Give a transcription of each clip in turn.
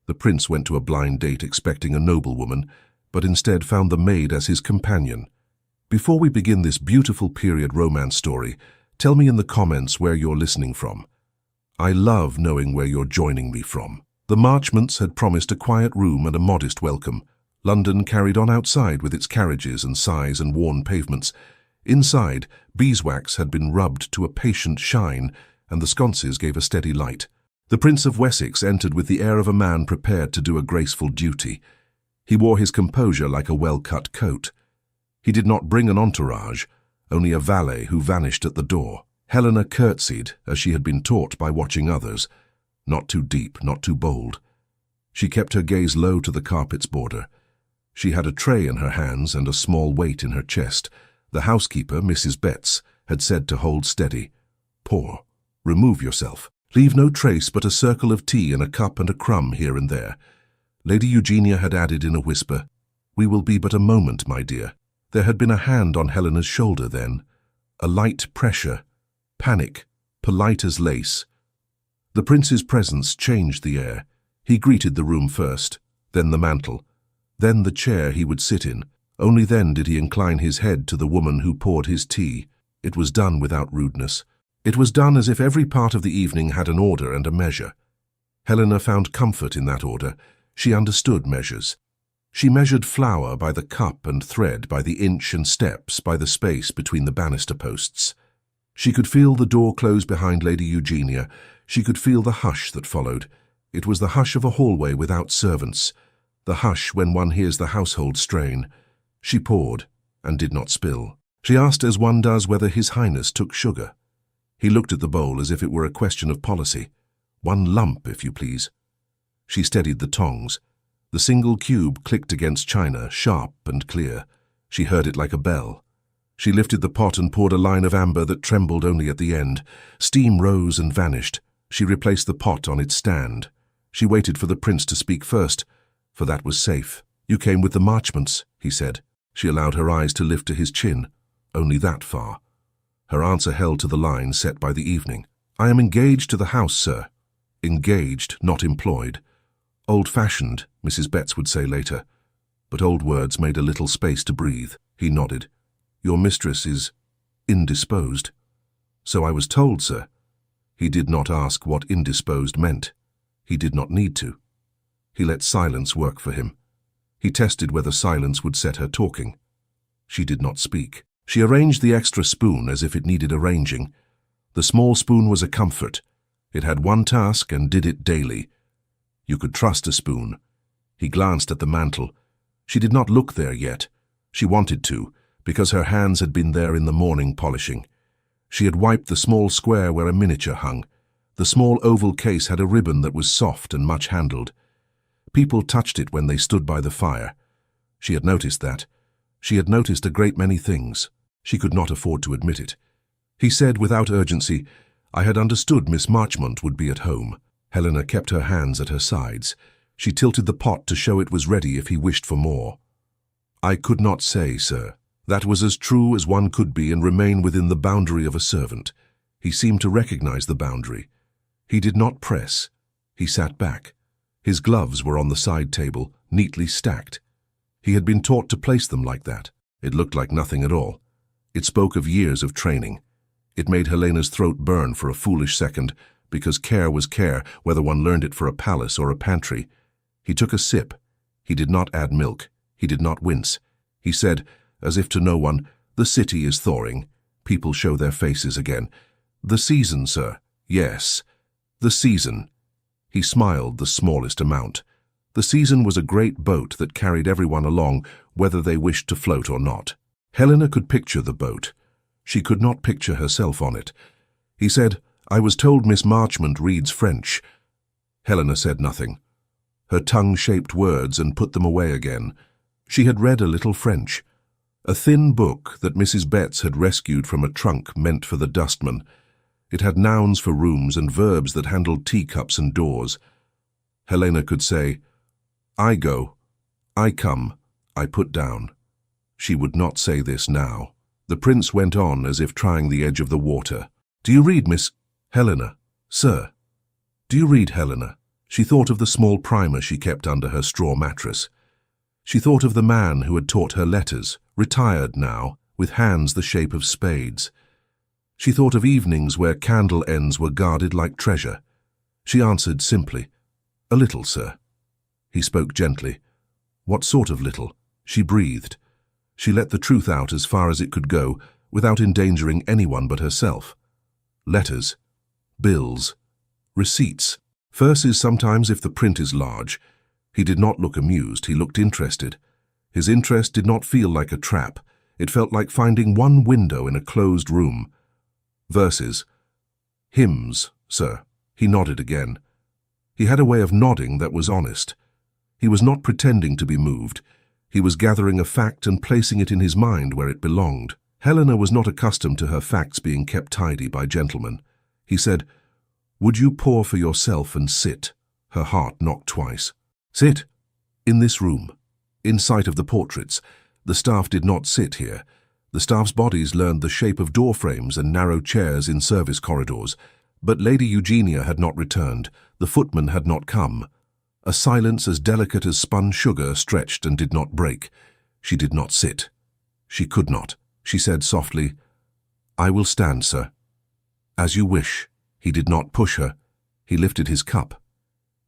The prince went to a blind date expecting a noblewoman, but instead found the maid as his companion. Before we begin this beautiful period romance story, tell me in the comments where you're listening from. I love knowing where you're joining me from. The Marchmonts had promised a quiet room and a modest welcome. London carried on outside with its carriages and sighs and worn pavements. Inside, beeswax had been rubbed to a patient shine, and the sconces gave a steady light. The Prince of Wessex entered with the air of a man prepared to do a graceful duty. He wore his composure like a well-cut coat. He did not bring an entourage, only a valet who vanished at the door. Helena curtsied, as she had been taught by watching others. Not too deep, not too bold. She kept her gaze low to the carpet's border. She had a tray in her hands and a small weight in her chest. The housekeeper, Mrs. Betts, had said to hold steady. Pour. Remove yourself. Leave no trace but a circle of tea and a cup and a crumb here and there. Lady Eugenia had added in a whisper, "We will be but a moment, my dear." There had been a hand on Helena's shoulder then. A light pressure. Panic. Polite as lace. The prince's presence changed the air. He greeted the room first, then the mantel, then the chair he would sit in. Only then did he incline his head to the woman who poured his tea. It was done without rudeness. It was done as if every part of the evening had an order and a measure. Helena found comfort in that order. She understood measures. She measured flour by the cup and thread, by the inch and steps, by the space between the banister posts. She could feel the door close behind Lady Eugenia. She could feel the hush that followed. It was the hush of a hallway without servants, the hush when one hears the household strain. She poured, and did not spill. She asked as one does whether His Highness took sugar. He looked at the bowl as if it were a question of policy. "One lump, if you please." She steadied the tongs. The single cube clicked against china, sharp and clear. She heard it like a bell. She lifted the pot and poured a line of amber that trembled only at the end. Steam rose and vanished. She replaced the pot on its stand. She waited for the prince to speak first, for that was safe. "You came with the Marchmonts," he said. She allowed her eyes to lift to his chin. Only that far. Her answer held to the line set by the evening. "I am engaged to the house, sir." Engaged, not employed. Old-fashioned, Mrs. Betts would say later. But old words made a little space to breathe. He nodded. "Your mistress is indisposed." "So I was told, sir." He did not ask what indisposed meant. He did not need to. He let silence work for him. He tested whether silence would set her talking. She did not speak. She arranged the extra spoon as if it needed arranging. The small spoon was a comfort. It had one task and did it daily. You could trust a spoon. He glanced at the mantel. She did not look there yet. She wanted to, because her hands had been there in the morning polishing. She had wiped the small square where a miniature hung. The small oval case had a ribbon that was soft and much handled. People touched it when they stood by the fire. She had noticed that. She had noticed a great many things. She could not afford to admit it. He said without urgency, "I had understood Miss Marchmont would be at home." Helena kept her hands at her sides. She tilted the pot to show it was ready if he wished for more. "I could not say, sir." That was as true as one could be and remain within the boundary of a servant. He seemed to recognize the boundary. He did not press. He sat back. His gloves were on the side table, neatly stacked. He had been taught to place them like that. It looked like nothing at all. It spoke of years of training. It made Helena's throat burn for a foolish second, because care was care, whether one learned it for a palace or a pantry. He took a sip. He did not add milk. He did not wince. He said, as if to no one, "The city is thawing. People show their faces again. The season, sir. Yes, the season." He smiled the smallest amount. The season was a great boat that carried everyone along, whether they wished to float or not. Helena could picture the boat. She could not picture herself on it. He said, "I was told Miss Marchmont reads French." Helena said nothing. Her tongue shaped words and put them away again. She had read a little French. A thin book that Mrs. Betts had rescued from a trunk meant for the dustman. It had nouns for rooms and verbs that handled teacups and doors. Helena could say, "I go, I come, I put down." She would not say this now. The prince went on as if trying the edge of the water. "Do you read, Miss Helena?" "Sir." "Do you read, Helena?" She thought of the small primer she kept under her straw mattress. She thought of the man who had taught her letters, retired now, with hands the shape of spades. She thought of evenings where candle ends were guarded like treasure. She answered simply, "A little, sir." He spoke gently. What sort of little? She breathed. She let the truth out as far as it could go, without endangering anyone but herself. Letters, bills, receipts, verses sometimes if the print is large. He did not look amused, he looked interested. His interest did not feel like a trap. It felt like finding one window in a closed room. Verses. Hymns, sir. He nodded again. He had a way of nodding that was honest. He was not pretending to be moved. He was gathering a fact and placing it in his mind where it belonged. Helena was not accustomed to her facts being kept tidy by gentlemen. He said, "Would you pour for yourself and sit?" Her heart knocked twice. "Sit. In this room. In sight of the portraits. The staff did not sit here. The staff's bodies learned the shape of door frames and narrow chairs in service corridors. But Lady Eugenia had not returned. The footman had not come. A silence as delicate as spun sugar stretched and did not break. She did not sit. She could not. She said softly, "I will stand, sir." "As you wish." He did not push her. He lifted his cup.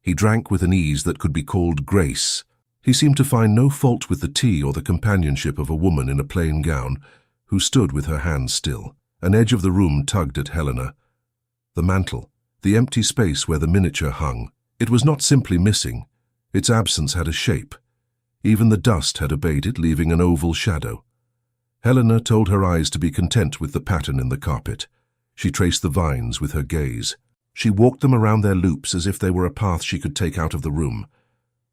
He drank with an ease that could be called grace. He seemed to find no fault with the tea or the companionship of a woman in a plain gown, who stood with her hands still. An edge of the room tugged at Helena. The mantel, the empty space where the miniature hung. It was not simply missing. Its absence had a shape. Even the dust had abated, leaving an oval shadow. Helena told her eyes to be content with the pattern in the carpet. She traced the vines with her gaze. She walked them around their loops as if they were a path she could take out of the room.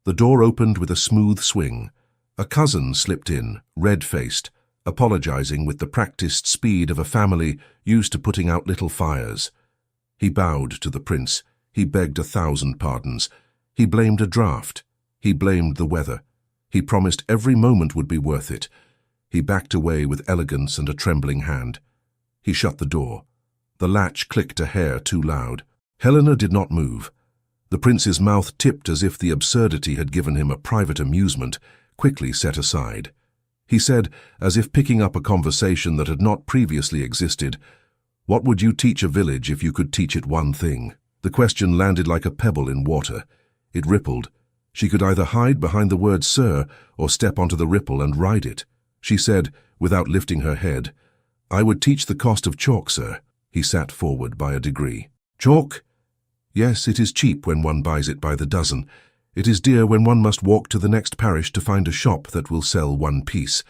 The door opened with a smooth swing. A cousin slipped in, red-faced, apologizing with the practiced speed of a family used to putting out little fires. He bowed to the prince. He begged 1,000 pardons. He blamed a draught. He blamed the weather. He promised every moment would be worth it. He backed away with elegance and a trembling hand. He shut the door. The latch clicked a hair too loud. Helena did not move. The prince's mouth tipped as if the absurdity had given him a private amusement, quickly set aside. He said, as if picking up a conversation that had not previously existed, "What would you teach a village if you could teach it one thing?" The question landed like a pebble in water. It rippled. She could either hide behind the word "sir" or step onto the ripple and ride it. She said, without lifting her head, "I would teach the cost of chalk, sir." He sat forward by a degree. "Chalk? Yes, it is cheap when one buys it by the dozen. It is dear when one must walk to the next parish to find a shop that will sell one piece.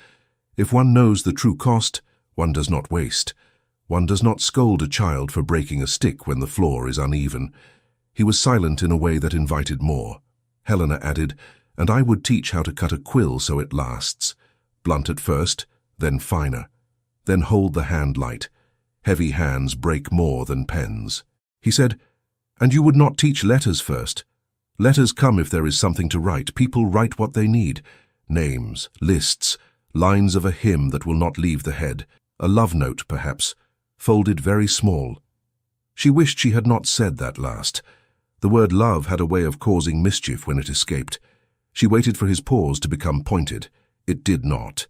If one knows the true cost, one does not waste. One does not scold a child for breaking a stick when the floor is uneven." He was silent in a way that invited more. Helena added, "And I would teach how to cut a quill so it lasts. Blunt at first, then finer. Then hold the hand light. Heavy hands break more than pens." He said, "And you would not teach letters first? Letters come if there is something to write. People write what they need. Names, lists, lines of a hymn that will not leave the head. A love note, perhaps, folded very small." She wished she had not said that last. The word love had a way of causing mischief when it escaped. She waited for his pause to become pointed. It did not.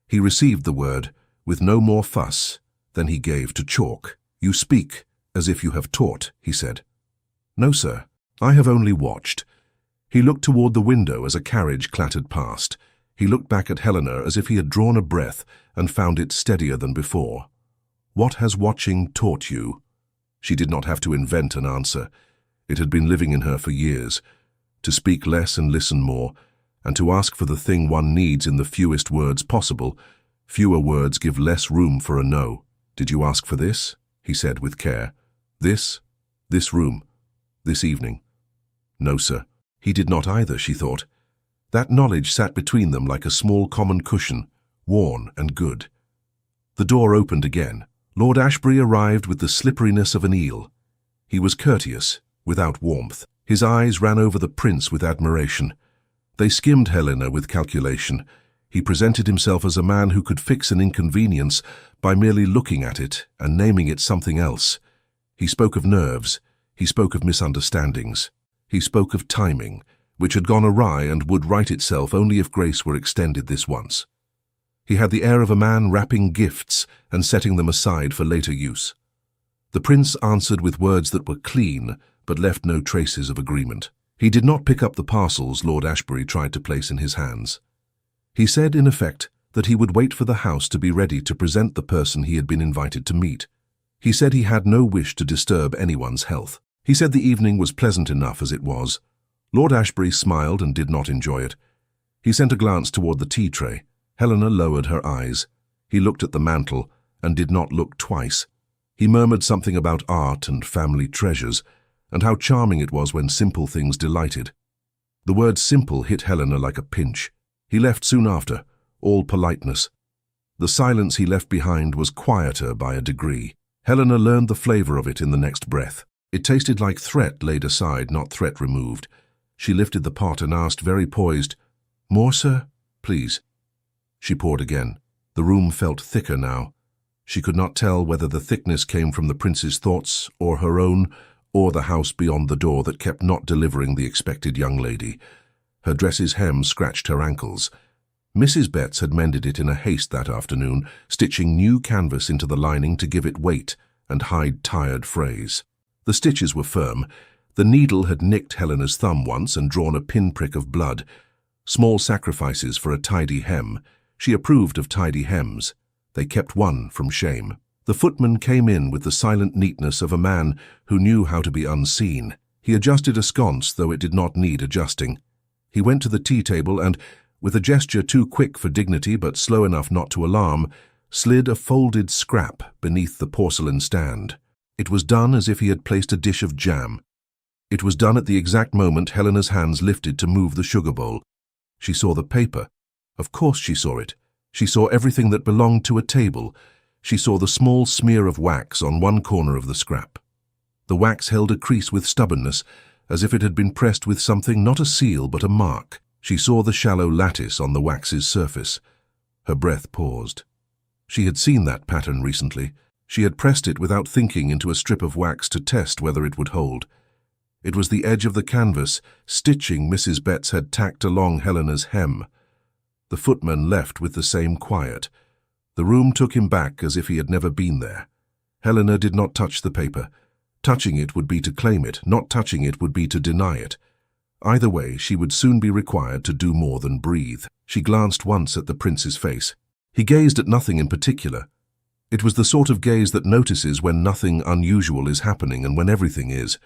He received the word, with no more fuss than he gave to chalk. "You speak as if you have taught," he said. "No, sir. I have only watched." He looked toward the window as a carriage clattered past. He looked back at Helena as if he had drawn a breath and found it steadier than before. "What has watching taught you?" She did not have to invent an answer. It had been living in her for years. To speak less and listen more, and to ask for the thing one needs in the fewest words possible. Fewer words give less room for a no. "Did you ask for this?" he said with care. "This room, this evening?" "No, sir." He did not either, she thought. That knowledge sat between them like a small common cushion, worn and good. The door opened again. Lord Ashbury arrived with the slipperiness of an eel. He was courteous, without warmth. His eyes ran over the prince with admiration. They skimmed Helena with calculation. He presented himself as a man who could fix an inconvenience by merely looking at it and naming it something else. He spoke of nerves. He spoke of misunderstandings. He spoke of timing, which had gone awry and would right itself only if grace were extended this once. He had the air of a man wrapping gifts and setting them aside for later use. The prince answered with words that were clean, but left no traces of agreement. He did not pick up the parcels Lord Ashbury tried to place in his hands. He said, in effect, that he would wait for the house to be ready to present the person he had been invited to meet. He said he had no wish to disturb anyone's health. He said the evening was pleasant enough as it was. Lord Ashbury smiled and did not enjoy it. He sent a glance toward the tea tray. Helena lowered her eyes. He looked at the mantel and did not look twice. He murmured something about art and family treasures, and how charming it was when simple things delighted. The word simple hit Helena like a pinch. He left soon after, all politeness. The silence he left behind was quieter by a degree. Helena learned the flavor of it in the next breath. It tasted like threat laid aside, not threat removed. She lifted the pot and asked, very poised, "More, sir? Please." She poured again. The room felt thicker now. She could not tell whether the thickness came from the prince's thoughts or her own, or the house beyond the door that kept not delivering the expected young lady. Her dress's hem scratched her ankles. Mrs. Betts had mended it in a haste that afternoon, stitching new canvas into the lining to give it weight and hide tired frays. The stitches were firm. The needle had nicked Helena's thumb once and drawn a pinprick of blood. Small sacrifices for a tidy hem. She approved of tidy hems. They kept one from shame. The footman came in with the silent neatness of a man who knew how to be unseen. He adjusted a sconce, though it did not need adjusting. He went to the tea table and, with a gesture too quick for dignity but slow enough not to alarm, slid a folded scrap beneath the porcelain stand. It was done as if he had placed a dish of jam. It was done at the exact moment Helena's hands lifted to move the sugar bowl. She saw the paper. Of course she saw it. She saw everything that belonged to a table. She saw the small smear of wax on one corner of the scrap. The wax held a crease with stubbornness, as if it had been pressed with something, not a seal but a mark. She saw the shallow lattice on the wax's surface. Her breath paused. She had seen that pattern recently. She had pressed it without thinking into a strip of wax to test whether it would hold. It was the edge of the canvas, stitching Mrs. Betts had tacked along Helena's hem. The footman left with the same quiet. The room took him back as if he had never been there. Helena did not touch the paper. Touching it would be to claim it, not touching it would be to deny it. Either way, she would soon be required to do more than breathe. She glanced once at the prince's face. He gazed at nothing in particular. It was the sort of gaze that notices when nothing unusual is happening and when everything is.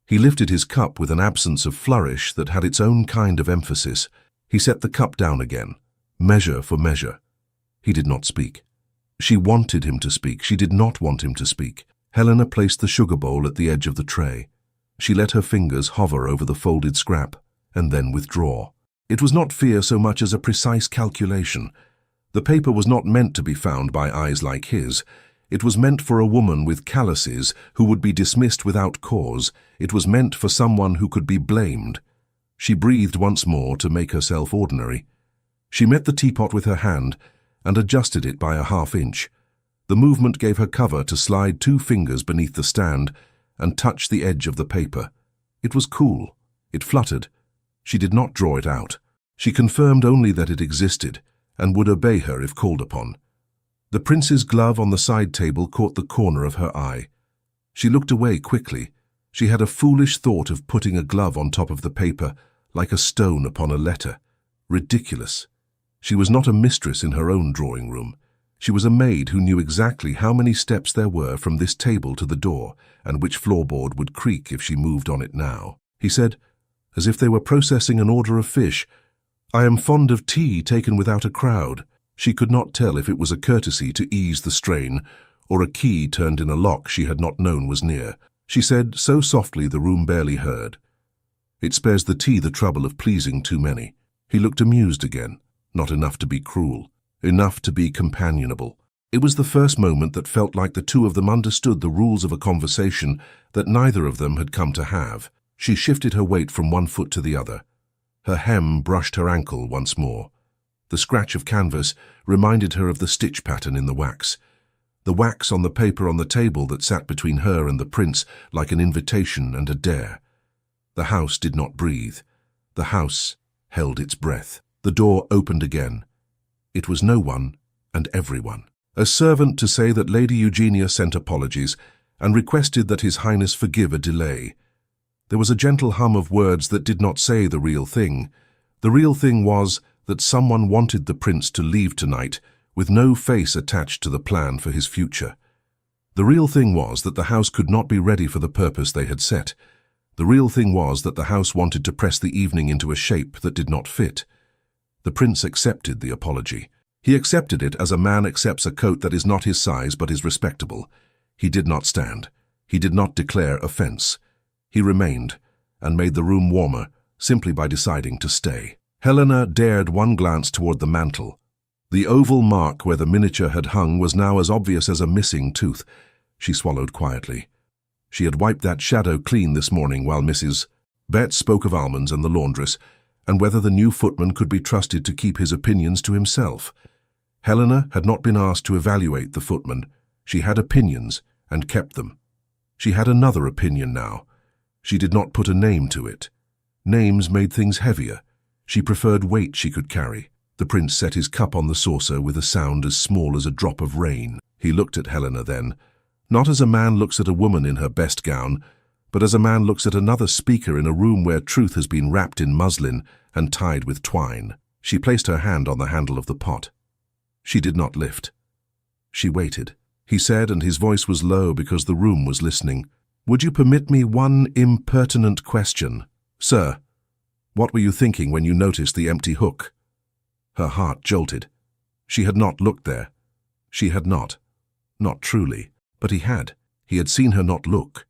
He lifted his cup with an absence of flourish that had its own kind of emphasis. He set the cup down again, measure for measure. He did not speak. She wanted him to speak. She did not want him to speak. Helena placed the sugar bowl at the edge of the tray. She let her fingers hover over the folded scrap and then withdraw. It was not fear so much as a precise calculation. The paper was not meant to be found by eyes like his. It was meant for a woman with calluses who would be dismissed without cause. It was meant for someone who could be blamed. She breathed once more to make herself ordinary. She met the teapot with her hand and adjusted it by a half-inch. The movement gave her cover to slide 2 fingers beneath the stand and touch the edge of the paper. It was cool. It fluttered. She did not draw it out. She confirmed only that it existed and would obey her if called upon. The prince's glove on the side table caught the corner of her eye. She looked away quickly. She had a foolish thought of putting a glove on top of the paper, like a stone upon a letter. Ridiculous. She was not a mistress in her own drawing room. She was a maid who knew exactly how many steps there were from this table to the door, and which floorboard would creak if she moved on it now. He said, as if they were processing an order of fish, "I am fond of tea taken without a crowd." She could not tell if it was a courtesy to ease the strain, or a key turned in a lock she had not known was near. She said, so softly the room barely heard, "It spares the tea the trouble of pleasing too many." He looked amused again, not enough to be cruel, enough to be companionable. It was the first moment that felt like the two of them understood the rules of a conversation that neither of them had come to have. She shifted her weight from one foot to the other. Her hem brushed her ankle once more. The scratch of canvas reminded her of the stitch pattern in the wax. The wax on the paper on the table that sat between her and the prince like an invitation and a dare. The house did not breathe. The house held its breath. The door opened again. It was no one and everyone. A servant to say that Lady Eugenia sent apologies and requested that His Highness forgive a delay. There was a gentle hum of words that did not say the real thing. The real thing was that someone wanted the prince to leave tonight with no face attached to the plan for his future. The real thing was that the house could not be ready for the purpose they had set. The real thing was that the house wanted to press the evening into a shape that did not fit. The prince accepted the apology. He accepted it as a man accepts a coat that is not his size but is respectable. He did not stand. He did not declare offense. He remained and made the room warmer simply by deciding to stay. Helena dared one glance toward the mantel. The oval mark where the miniature had hung was now as obvious as a missing tooth. She swallowed quietly. She had wiped that shadow clean this morning while Mrs. Betts spoke of almonds and the laundress, and whether the new footman could be trusted to keep his opinions to himself. Helena had not been asked to evaluate the footman. She had opinions and kept them. She had another opinion now. She did not put a name to it. Names made things heavier. She preferred weight she could carry. The prince set his cup on the saucer with a sound as small as a drop of rain. He looked at Helena then, not as a man looks at a woman in her best gown, but as a man looks at another speaker in a room where truth has been wrapped in muslin and tied with twine. She placed her hand on the handle of the pot. She did not lift. She waited. He said, and his voice was low because the room was listening, "Would you permit me one impertinent question? Sir, what were you thinking when you noticed the empty hook?" Her heart jolted. She had not looked there. She had not. Not truly. But he had. He had seen her not look.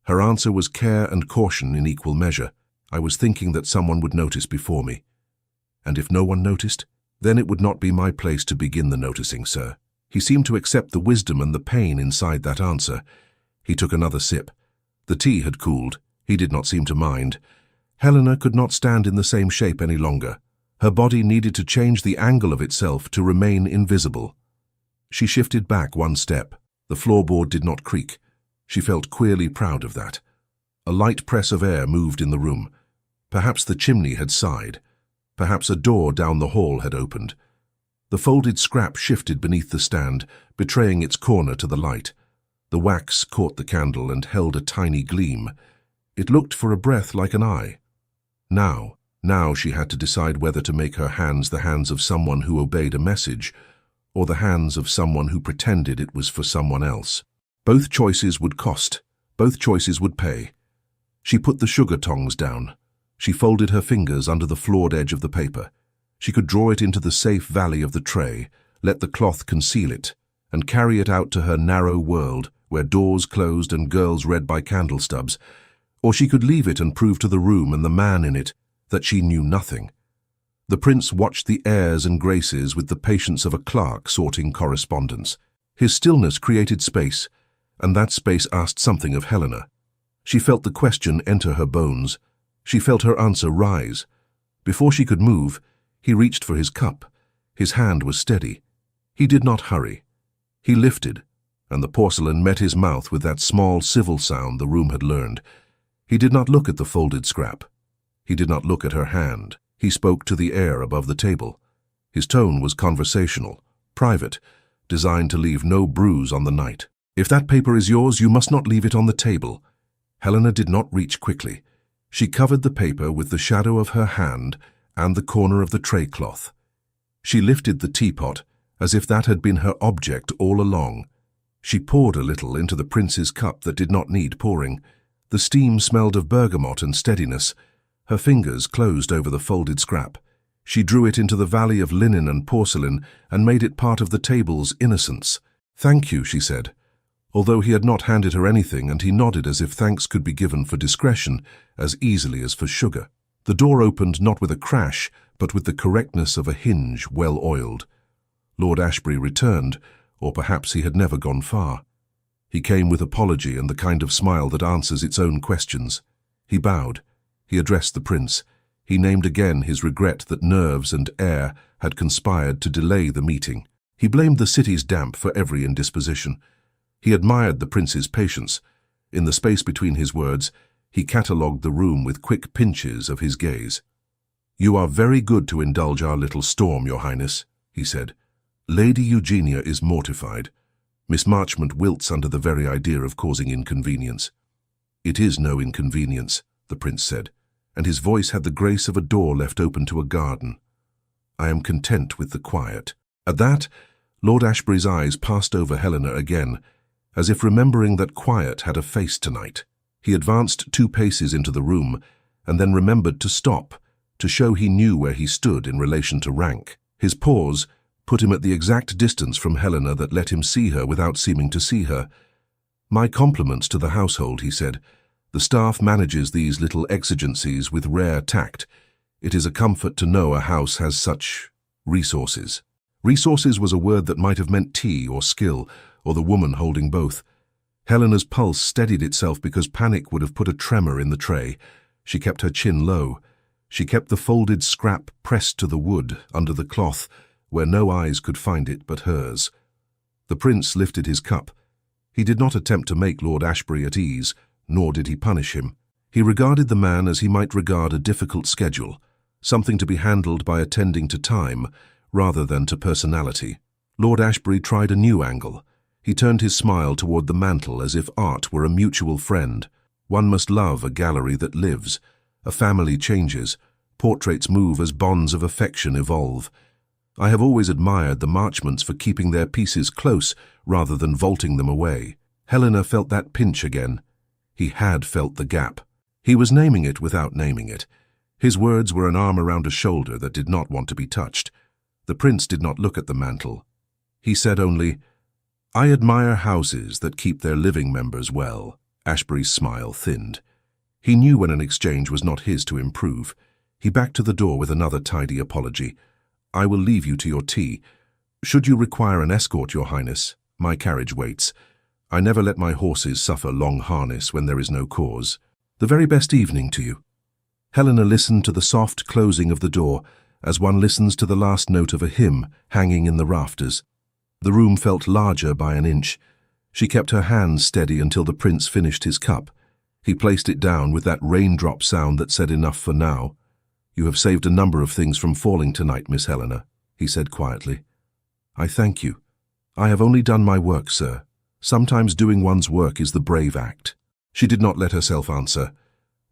Her answer was care and caution in equal measure. "I was thinking that someone would notice before me. And if no one noticed, then it would not be my place to begin the noticing, sir." He seemed to accept the wisdom and the pain inside that answer. He took another sip. The tea had cooled. He did not seem to mind. Helena could not stand in the same shape any longer. Her body needed to change the angle of itself to remain invisible. She shifted back one step. The floorboard did not creak. She felt queerly proud of that. A light press of air moved in the room. Perhaps the chimney had sighed. Perhaps a door down the hall had opened. The folded scrap shifted beneath the stand, betraying its corner to the light. The wax caught the candle and held a tiny gleam. It looked for a breath like an eye. Now she had to decide whether to make her hands the hands of someone who obeyed a message, or the hands of someone who pretended it was for someone else. Both choices would cost. Both choices would pay. She put the sugar tongs down. She folded her fingers under the flawed edge of the paper. She could draw it into the safe valley of the tray, let the cloth conceal it, and carry it out to her narrow world, where doors closed and girls read by candle stubs. Or she could leave it and prove to the room and the man in it that she knew nothing. The prince watched the airs and graces with the patience of a clerk sorting correspondence. His stillness created space, and that space asked something of Helena. She felt the question enter her bones. She felt her answer rise. Before she could move, he reached for his cup. His hand was steady. He did not hurry. He lifted, and the porcelain met his mouth with that small civil sound the room had learned. He did not look at the folded scrap. He did not look at her hand. He spoke to the air above the table. His tone was conversational, private, designed to leave no bruise on the night. "If that paper is yours, you must not leave it on the table." Helena did not reach quickly. She covered the paper with the shadow of her hand and the corner of the tray cloth. She lifted the teapot as if that had been her object all along. She poured a little into the prince's cup that did not need pouring. The steam smelled of bergamot and steadiness. Her fingers closed over the folded scrap. She drew it into the valley of linen and porcelain and made it part of the table's innocence. "Thank you," she said, although he had not handed her anything, and he nodded as if thanks could be given for discretion as easily as for sugar. The door opened not with a crash, but with the correctness of a hinge well oiled. Lord Ashbury returned, or perhaps he had never gone far. He came with apology and the kind of smile that answers its own questions. He bowed. He addressed the prince. He named again his regret that nerves and air had conspired to delay the meeting. He blamed the city's damp for every indisposition. He admired the prince's patience. In the space between his words, He catalogued the room with quick pinches of his gaze. "You are very good to indulge our little storm, Your Highness," he said. "Lady Eugenia is mortified. Miss Marchmont wilts under the very idea of causing inconvenience." "It is no inconvenience," the prince said, and his voice had the grace of a door left open to a garden. "I am content with the quiet." At that, Lord Ashbury's eyes passed over Helena again, as if remembering that quiet had a face tonight. He advanced 2 paces into the room, and then remembered to stop, to show he knew where he stood in relation to rank. His pause put him at the exact distance from Helena that let him see her without seeming to see her. "My compliments to the household," he said. "The staff manages these little exigencies with rare tact. It is a comfort to know a house has such resources." Resources was a word that might have meant tea or skill, or the woman holding both. Helena's pulse steadied itself because panic would have put a tremor in the tray. She kept her chin low. She kept the folded scrap pressed to the wood under the cloth, where no eyes could find it but hers. The prince lifted his cup. He did not attempt to make Lord Ashbury at ease, nor did he punish him. He regarded the man as he might regard a difficult schedule, something to be handled by attending to time, rather than to personality. Lord Ashbury tried a new angle. He turned his smile toward the mantel as if art were a mutual friend. One must love a gallery that lives. A family changes. Portraits move as bonds of affection evolve. I have always admired the Marchmonts for keeping their pieces close rather than vaulting them away. Helena felt that pinch again. He had felt the gap. He was naming it without naming it. His words were an arm around a shoulder that did not want to be touched. The prince did not look at the mantel. He said only, "I admire houses that keep their living members well." Ashbury's smile thinned. He knew when an exchange was not his to improve. He backed to the door with another tidy apology. "I will leave you to your tea. Should you require an escort, Your Highness, my carriage waits. I never let my horses suffer long harness when there is no cause. The very best evening to you." Helena listened to the soft closing of the door, as one listens to the last note of a hymn hanging in the rafters. The room felt larger by an inch. She kept her hands steady until the prince finished his cup. He placed it down with that raindrop sound that said enough for now. "You have saved a number of things from falling tonight, Miss Helena," he said quietly. "I thank you. I have only done my work, sir. Sometimes doing one's work is the brave act." She did not let herself answer.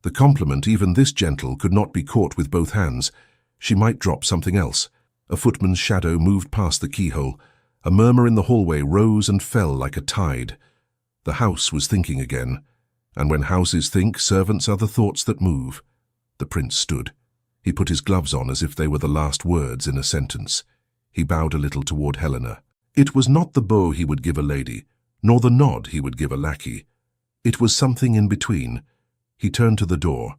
The compliment, even this gentle, could not be caught with both hands. She might drop something else. A footman's shadow moved past the keyhole. A murmur in the hallway rose and fell like a tide. The house was thinking again, and when houses think, servants are the thoughts that move. The prince stood. He put his gloves on as if they were the last words in a sentence. He bowed a little toward Helena. It was not the bow he would give a lady, nor the nod he would give a lackey. It was something in between. He turned to the door.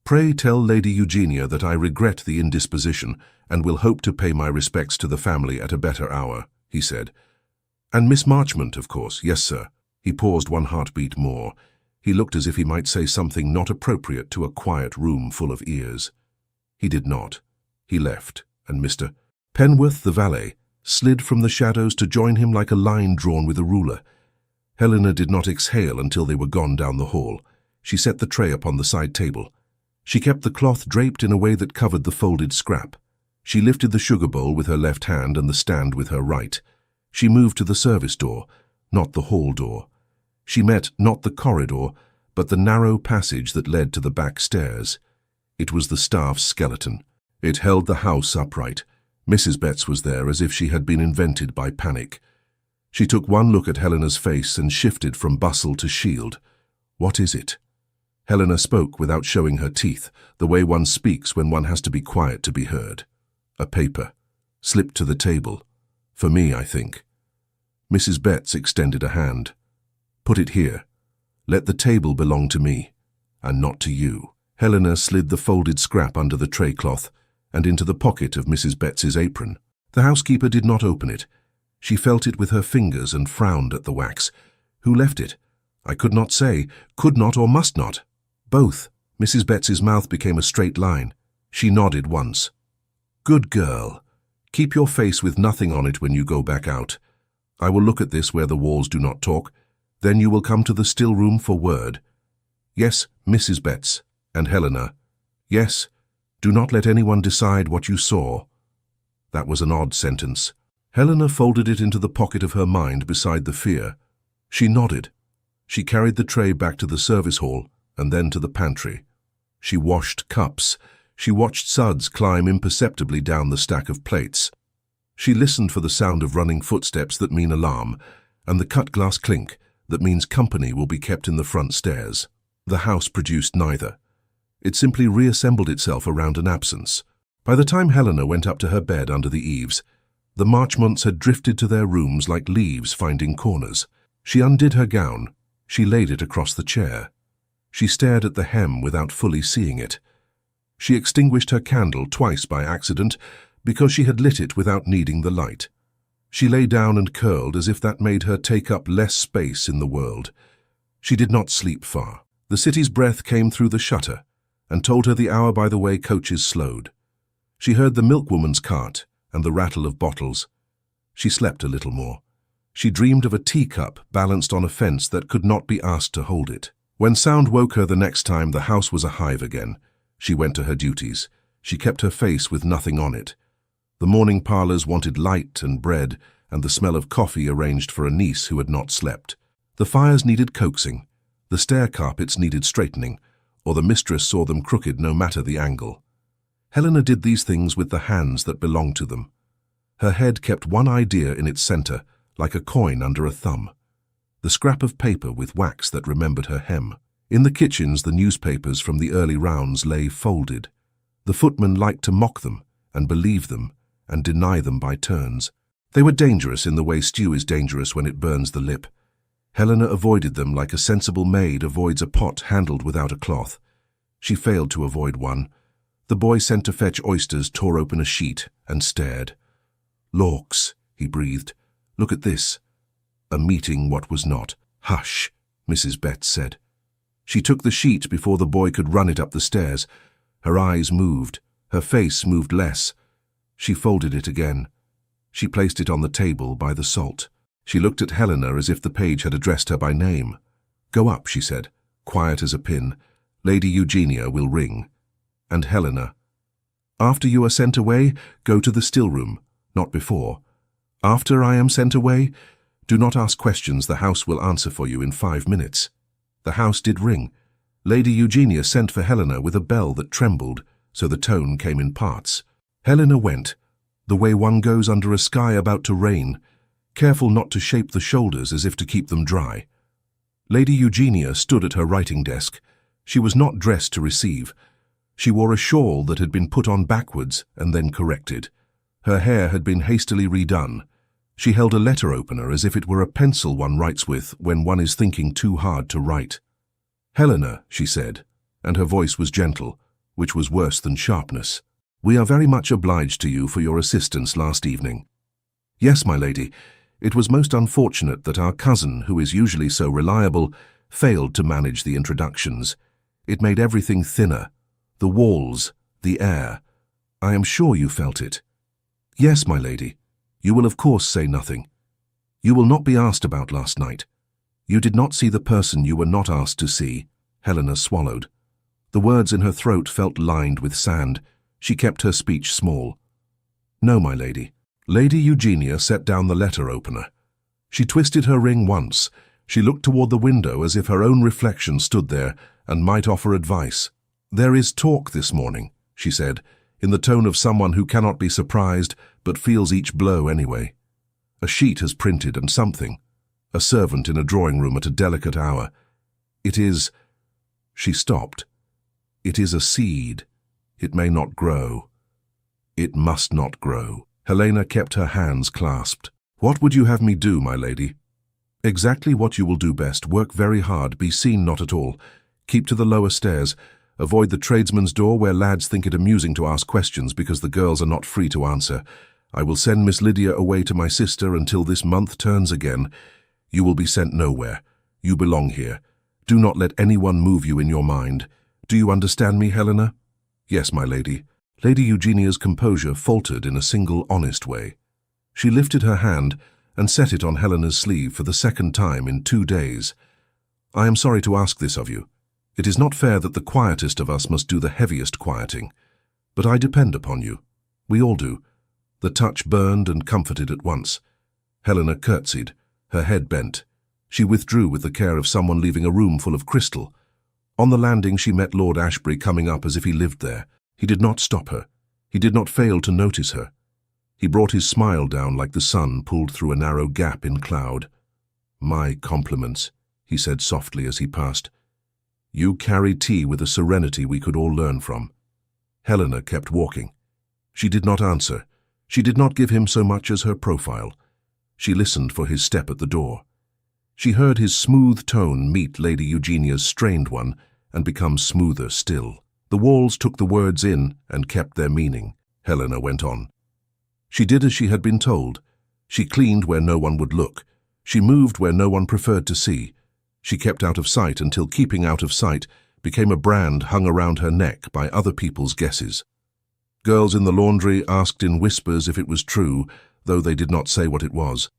"Pray tell Lady Eugenia that I regret the indisposition and will hope to pay my respects to the family at a better hour," he said. "And Miss Marchmont, of course. Yes, sir." He paused one heartbeat more. He looked as if he might say something not appropriate to a quiet room full of ears. He did not. He left, and Mr. Penworth, the valet, slid from the shadows to join him like a line drawn with a ruler. Helena did not exhale until they were gone down the hall. She set the tray upon the side table. She kept the cloth draped in a way that covered the folded scrap. She lifted the sugar bowl with her left hand and the stand with her right. She moved to the service door, not the hall door. She met not the corridor, but the narrow passage that led to the back stairs. It was the staff's skeleton. It held the house upright. Mrs. Betts was there as if she had been invented by panic. She took one look at Helena's face and shifted from bustle to shield. "What is it?" Helena spoke without showing her teeth, the way one speaks when one has to be quiet to be heard. "A paper. Slipped to the table. For me, I think." Mrs. Betts extended a hand. "Put it here. Let the table belong to me, and not to you." Helena slid the folded scrap under the tray cloth and into the pocket of Mrs. Betts's apron. The housekeeper did not open it. She felt it with her fingers and frowned at the wax. "Who left it?" "I could not say. Could not or must not." "Both." Mrs. Betts's mouth became a straight line. She nodded once. "Good girl. Keep your face with nothing on it when you go back out. I will look at this where the walls do not talk. Then you will come to the still room for word." "Yes, Mrs. Betts, and Helena. Yes, do not let anyone decide what you saw. That was an odd sentence. Helena folded it into the pocket of her mind beside the fear. She nodded. She carried the tray back to the service hall and then to the pantry. She washed cups. She watched suds climb imperceptibly down the stack of plates. She listened for the sound of running footsteps that mean alarm, and the cut glass clink that means company will be kept in the front stairs. The house produced neither. It simply reassembled itself around an absence. By the time Helena went up to her bed under the eaves, the Marchmonts had drifted to their rooms like leaves finding corners. She undid her gown. She laid it across the chair. She stared at the hem without fully seeing it. She extinguished her candle twice by accident because she had lit it without needing the light. She lay down and curled as if that made her take up less space in the world. She did not sleep far. The city's breath came through the shutter and told her the hour by the way coaches slowed. She heard the milkwoman's cart and the rattle of bottles. She slept a little more. She dreamed of a teacup balanced on a fence that could not be asked to hold it. When sound woke her the next time, the house was a hive again. She went to her duties. She kept her face with nothing on it. The morning parlours wanted light and bread and the smell of coffee arranged for a niece who had not slept. The fires needed coaxing. The stair carpets needed straightening, or the mistress saw them crooked no matter the angle. Helena did these things with the hands that belonged to them. Her head kept one idea in its centre, like a coin under a thumb. The scrap of paper with wax that remembered her hem. In the kitchens, the newspapers from the early rounds lay folded. The footmen liked to mock them and believe them and deny them by turns. They were dangerous in the way stew is dangerous when it burns the lip. Helena avoided them like a sensible maid avoids a pot handled without a cloth. She failed to avoid one. The boy sent to fetch oysters tore open a sheet and stared. "Lawks," he breathed. "Look at this." A meeting what was not. "Hush," Mrs. Betts said. She took the sheet before the boy could run it up the stairs. Her eyes moved. Her face moved less. She folded it again. She placed it on the table by the salt. She looked at Helena as if the page had addressed her by name. "Go up," she said, quiet as a pin. "Lady Eugenia will ring." And Helena, "After you are sent away, go to the still room, not before. After I am sent away, do not ask questions. The house will answer for you in 5 minutes." The house did ring. Lady Eugenia sent for Helena with a bell that trembled, so the tone came in parts. Helena went, the way one goes under a sky about to rain, careful not to shape the shoulders as if to keep them dry. Lady Eugenia stood at her writing desk. She was not dressed to receive. She wore a shawl that had been put on backwards and then corrected. Her hair had been hastily redone. She held a letter opener as if it were a pencil one writes with when one is thinking too hard to write. "Helena," she said, and her voice was gentle, which was worse than sharpness. "We are very much obliged to you for your assistance last evening." "Yes, my lady. It was most unfortunate that our cousin, who is usually so reliable, failed to manage the introductions. It made everything thinner. The walls, the air. I am sure you felt it." "Yes, my lady. You will of course say nothing. You will not be asked about last night. You did not see the person you were not asked to see." Helena swallowed. The words in her throat felt lined with sand. She kept her speech small. "No, my lady." Lady Eugenia set down the letter opener. She twisted her ring once. She looked toward the window as if her own reflection stood there and might offer advice. "There is talk this morning," she said, in the tone of someone who cannot be surprised but feels each blow anyway. "A sheet has printed and something. A servant in a drawing room at a delicate hour. It is—" She stopped. "It is a seed. It may not grow. It must not grow." Helena kept her hands clasped. "What would you have me do, my lady?" "Exactly what you will do best. Work very hard. Be seen not at all. Keep to the lower stairs. Avoid the tradesman's door where lads think it amusing to ask questions because the girls are not free to answer. I will send Miss Lydia away to my sister until this month turns again. You will be sent nowhere. You belong here. Do not let anyone move you in your mind. Do you understand me, Helena?" "Yes, my lady." Lady Eugenia's composure faltered in a single honest way. She lifted her hand and set it on Helena's sleeve for the second time in 2 days. "I am sorry to ask this of you. It is not fair that the quietest of us must do the heaviest quieting. But I depend upon you. We all do. The touch burned and comforted at once. Helena curtsied, her head bent. She withdrew with the care of someone leaving a room full of crystal. On the landing she met Lord Ashbury coming up as if he lived there. He did not stop her. He did not fail to notice her. He brought his smile down like the sun pulled through a narrow gap in cloud. "My compliments," he said softly as he passed. "You carry tea with a serenity we could all learn from." Helena kept walking. She did not answer. She did not give him so much as her profile. She listened for his step at the door. She heard his smooth tone meet Lady Eugenia's strained one and become smoother still. The walls took the words in and kept their meaning. Helena went on. She did as she had been told. She cleaned where no one would look. She moved where no one preferred to see. She kept out of sight until keeping out of sight became a brand hung around her neck by other people's guesses. Girls in the laundry asked in whispers if it was true, though they did not say what it was.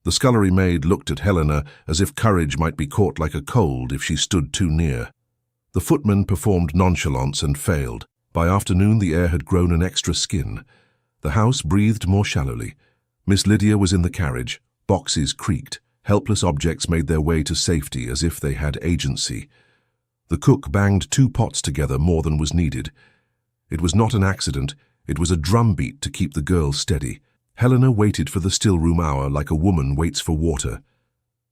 The scullery maid looked at Helena as if courage might be caught like a cold if she stood too near. The footman performed nonchalance and failed. By afternoon the air had grown an extra skin. The house breathed more shallowly. Miss Lydia was in the carriage. Boxes creaked. Helpless objects made their way to safety as if they had agency. The cook banged 2 pots together more than was needed. It was not an accident. It was a drumbeat to keep the girls steady. Helena waited for the still-room hour like a woman waits for water.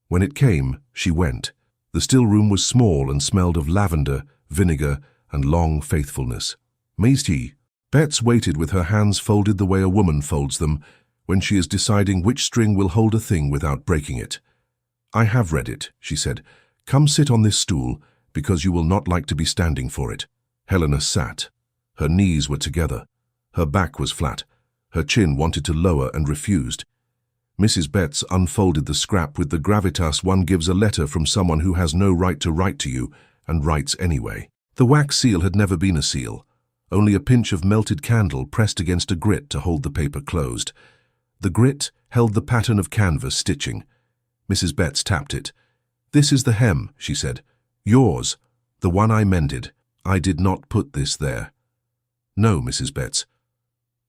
When it came, she went. The still-room was small and smelled of lavender, vinegar, and long faithfulness. Maid. Betts waited with her hands folded the way a woman folds them when she is deciding which string will hold a thing without breaking it. "I have read it," she said. "Come sit on this stool, because you will not like to be standing for it." Helena sat. Her knees were together. Her back was flat. Her chin wanted to lower and refused. Mrs. Betts unfolded the scrap with the gravitas one gives a letter from someone who has no right to write to you, and writes anyway. The wax seal had never been a seal, only a pinch of melted candle pressed against a grit to hold the paper closed. The grit held the pattern of canvas stitching. Mrs. Betts tapped it. "This is the hem," she said. "Yours, the one I mended. I did not put this there." "No, Mrs. Betts."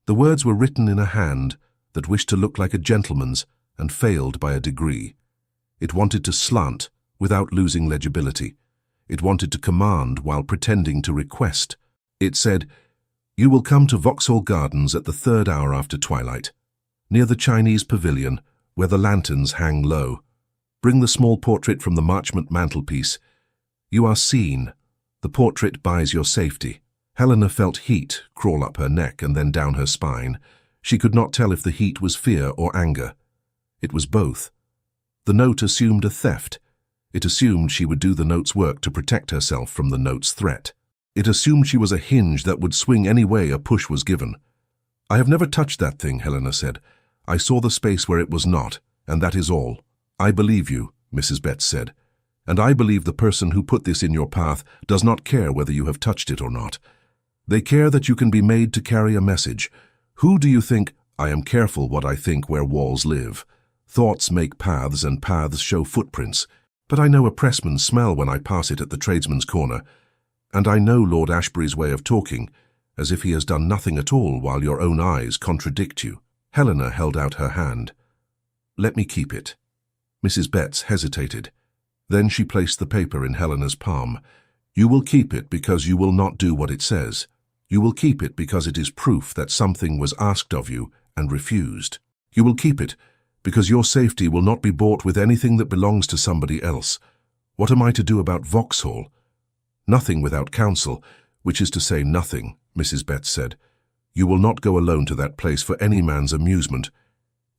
The words were written in a hand that wished to look like a gentleman's and failed by a degree. It wanted to slant without losing legibility. It wanted to command while pretending to request. It said, "You will come to Vauxhall Gardens at the 3rd hour after twilight, near the Chinese pavilion, where the lanterns hang low. Bring the small portrait from the Marchmont mantelpiece. You are seen. The portrait buys your safety." Helena felt heat crawl up her neck and then down her spine. She could not tell if the heat was fear or anger. It was both. The note assumed a theft. It assumed she would do the note's work to protect herself from the note's threat. It assumed she was a hinge that would swing any way a push was given. "I have never touched that thing," Helena said. "I saw the space where it was not, and that is all." "I believe you," Mrs. Betts said. "And I believe the person who put this in your path does not care whether you have touched it or not. They care that you can be made to carry a message. Who do you think—" "I am careful what I think where walls live. Thoughts make paths and paths show footprints. But I know a pressman's smell when I pass it at the tradesman's corner. And I know Lord Ashbury's way of talking, as if he has done nothing at all while your own eyes contradict you." Helena held out her hand. "Let me keep it." Mrs. Betts hesitated. Then she placed the paper in Helena's palm. "You will keep it because you will not do what it says. You will keep it because it is proof that something was asked of you and refused. You will keep it because your safety will not be bought with anything that belongs to somebody else. What am I to do about Vauxhall?" "Nothing without counsel, which is to say nothing," Mrs. Betts said. "You will not go alone to that place for any man's amusement.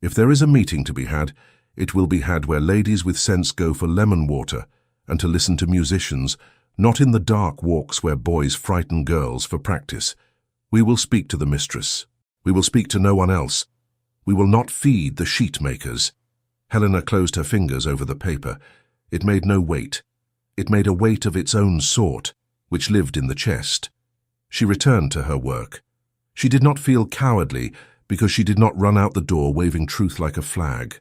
If there is a meeting to be had, it will be had where ladies with sense go for lemon water and to listen to musicians, not in the dark walks where boys frighten girls for practice. We will speak to the mistress. We will speak to no one else. We will not feed the sheet makers." Helena closed her fingers over the paper. It made no weight. It made a weight of its own sort, which lived in the chest. She returned to her work. She did not feel cowardly because she did not run out the door waving truth like a flag.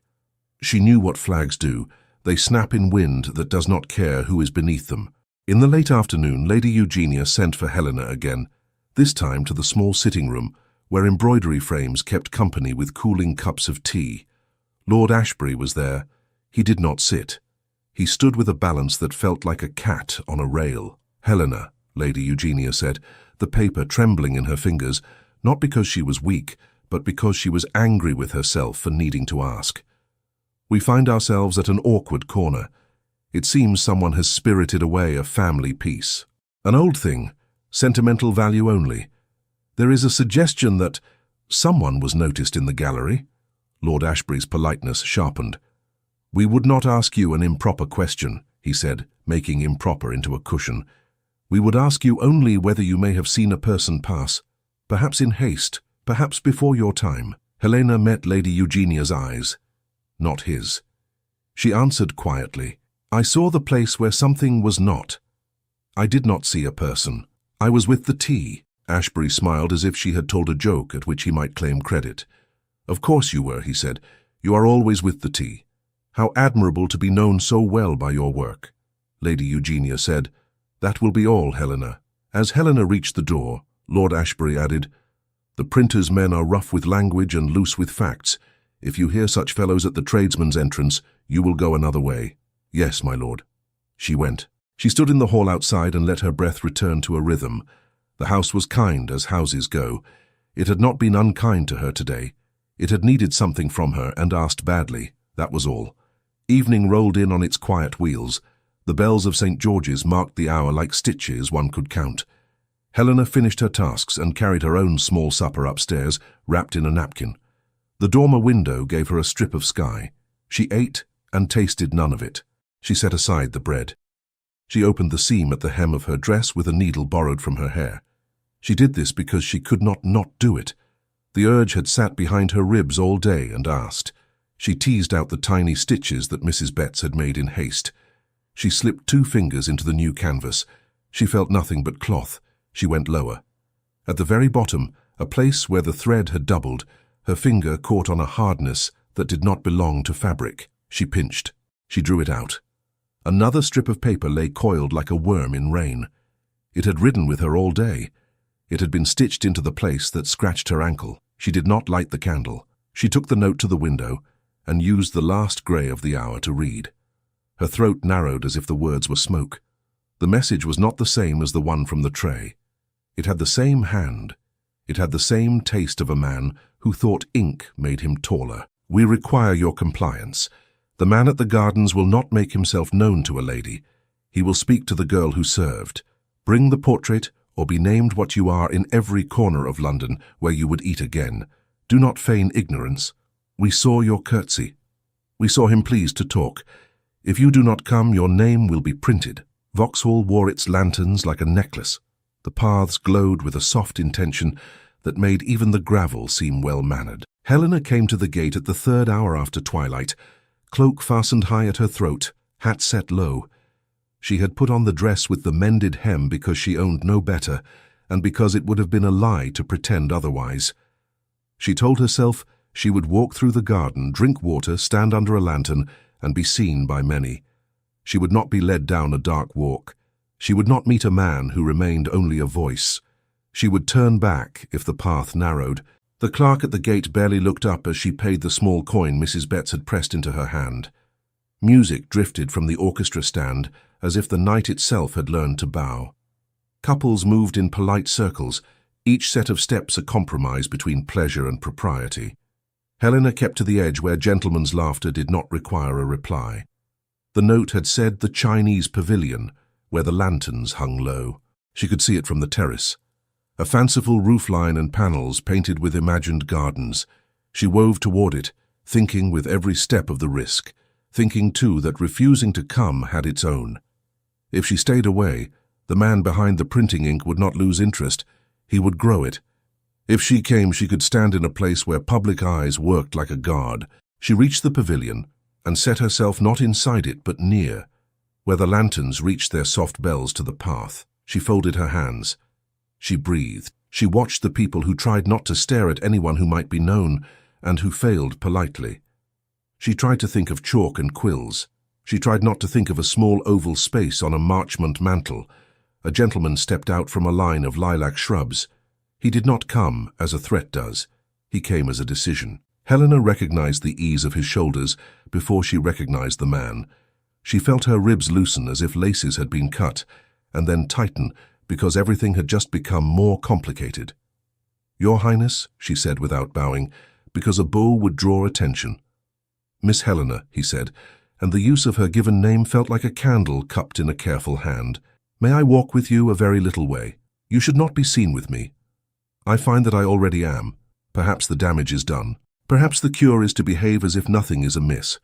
She knew what flags do. They snap in wind that does not care who is beneath them. In the late afternoon, Lady Eugenia sent for Helena again, this time to the small sitting room, where embroidery frames kept company with cooling cups of tea. Lord Ashbury was there. He did not sit. He stood with a balance that felt like a cat on a rail. "Helena," Lady Eugenia said, the paper trembling in her fingers, not because she was weak, but because she was angry with herself for needing to ask. "We find ourselves at an awkward corner. It seems someone has spirited away a family piece. An old thing, sentimental value only. There is a suggestion that someone was noticed in the gallery." Lord Ashbury's politeness sharpened. "We would not ask you an improper question," he said, making improper into a cushion. "We would ask you only whether you may have seen a person pass, perhaps in haste, perhaps before your time." Helena met Lady Eugenia's eyes, not his. She answered quietly, "I saw the place where something was not. I did not see a person. I was with the tea." Ashbury smiled as if she had told a joke at which he might claim credit. "Of course you were," he said. "You are always with the tea. How admirable to be known so well by your work." Lady Eugenia said, "That will be all, Helena." As Helena reached the door, Lord Ashbury added, "The printer's men are rough with language and loose with facts. If you hear such fellows at the tradesman's entrance, you will go another way." "Yes, my lord." She went. She stood in the hall outside and let her breath return to a rhythm. The house was kind, as houses go. It had not been unkind to her today. It had needed something from her and asked badly. That was all. Evening rolled in on its quiet wheels. The bells of St. George's marked the hour like stitches one could count. Helena finished her tasks and carried her own small supper upstairs, wrapped in a napkin. The dormer window gave her a strip of sky. She ate and tasted none of it. She set aside the bread. She opened the seam at the hem of her dress with a needle borrowed from her hair. She did this because she could not do it. The urge had sat behind her ribs all day and asked. She teased out the tiny stitches that Mrs. Betts had made in haste. She slipped 2 fingers into the new canvas. She felt nothing but cloth. She went lower. At the very bottom, a place where the thread had doubled, her finger caught on a hardness that did not belong to fabric. She pinched. She drew it out. Another strip of paper lay coiled like a worm in rain. It had ridden with her all day. It had been stitched into the place that scratched her ankle. She did not light the candle. She took the note to the window and used the last grey of the hour to read. Her throat narrowed as if the words were smoke. The message was not the same as the one from the tray. It had the same hand. It had the same taste of a man who thought ink made him taller. "We require your compliance. The man at the gardens will not make himself known to a lady. He will speak to the girl who served. Bring the portrait, or be named what you are in every corner of London where you would eat again. Do not feign ignorance. We saw your curtsy. We saw him pleased to talk. If you do not come, your name will be printed." Vauxhall wore its lanterns like a necklace. The paths glowed with a soft intention that made even the gravel seem well-mannered. Helena came to the gate at the 3rd hour after twilight, cloak fastened high at her throat, hat set low. She had put on the dress with the mended hem because she owned no better, and because it would have been a lie to pretend otherwise. She told herself she would walk through the garden, drink water, stand under a lantern, and be seen by many. She would not be led down a dark walk. She would not meet a man who remained only a voice. She would turn back if the path narrowed. The clerk at the gate barely looked up as she paid the small coin Mrs. Betts had pressed into her hand. Music drifted from the orchestra stand as if the night itself had learned to bow. Couples moved in polite circles, each set of steps a compromise between pleasure and propriety. Helena kept to the edge where gentlemen's laughter did not require a reply. The note had said the Chinese pavilion, where the lanterns hung low. She could see it from the terrace. A fanciful roofline and panels painted with imagined gardens. She wove toward it, thinking with every step of the risk, thinking too that refusing to come had its own. If she stayed away, the man behind the printing ink would not lose interest. He would grow it. If she came, she could stand in a place where public eyes worked like a guard. She reached the pavilion and set herself not inside it but near, where the lanterns reached their soft bells to the path. She folded her hands. She breathed. She watched the people who tried not to stare at anyone who might be known and who failed politely. She tried to think of chalk and quills. She tried not to think of a small oval space on a Marchmont mantel. A gentleman stepped out from a line of lilac shrubs. He did not come as a threat does. He came as a decision. Helena recognized the ease of his shoulders before she recognized the man. She felt her ribs loosen as if laces had been cut, and then tighten because everything had just become more complicated. "Your Highness," she said without bowing, because a bow would draw attention. "Miss Helena," he said, and the use of her given name felt like a candle cupped in a careful hand. "May I walk with you a very little way? You should not be seen with me. I find that I already am. Perhaps the damage is done. Perhaps the cure is to behave as if nothing is amiss."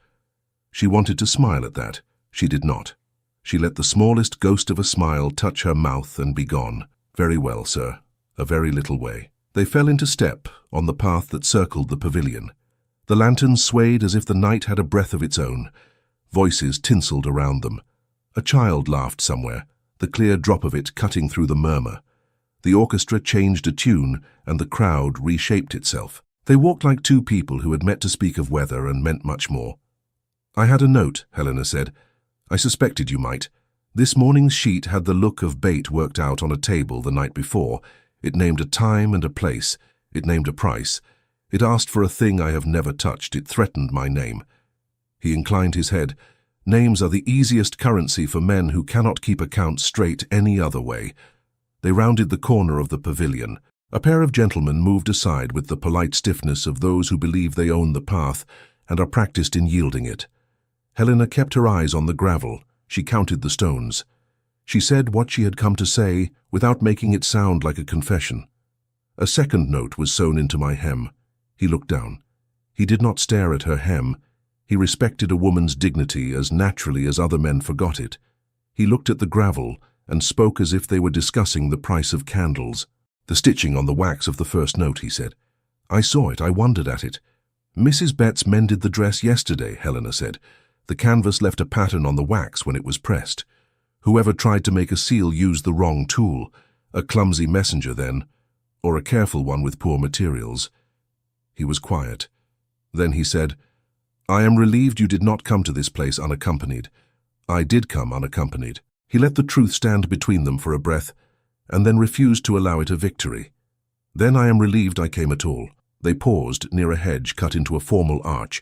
She wanted to smile at that. She did not. She let the smallest ghost of a smile touch her mouth and be gone. "Very well, sir. A very little way." They fell into step on the path that circled the pavilion. The lanterns swayed as if the night had a breath of its own. Voices tinseled around them. A child laughed somewhere, the clear drop of it cutting through the murmur. The orchestra changed a tune, and the crowd reshaped itself. They walked like two people who had met to speak of weather and meant much more. "I had a note," Helena said. "I suspected you might. This morning's sheet had the look of bait worked out on a table the night before. It named a time and a place. It named a price. It asked for a thing I have never touched. It threatened my name." He inclined his head. "Names are the easiest currency for men who cannot keep accounts straight any other way." They rounded the corner of the pavilion. A pair of gentlemen moved aside with the polite stiffness of those who believe they own the path and are practiced in yielding it. Helena kept her eyes on the gravel. She counted the stones. She said what she had come to say without making it sound like a confession. "A second note was sewn into my hem." He looked down. He did not stare at her hem. He respected a woman's dignity as naturally as other men forgot it. He looked at the gravel and spoke as if they were discussing the price of candles. "The stitching on the wax of the first note," he said. "I saw it. I wondered at it." "Mrs. Betts mended the dress yesterday," Helena said. "The canvas left a pattern on the wax when it was pressed. Whoever tried to make a seal used the wrong tool. A clumsy messenger then, or a careful one with poor materials." He was quiet. Then he said, "I am relieved you did not come to this place unaccompanied. I did come unaccompanied." He let the truth stand between them for a breath, and then refused to allow it a victory. "Then I am relieved I came at all." They paused near a hedge cut into a formal arch.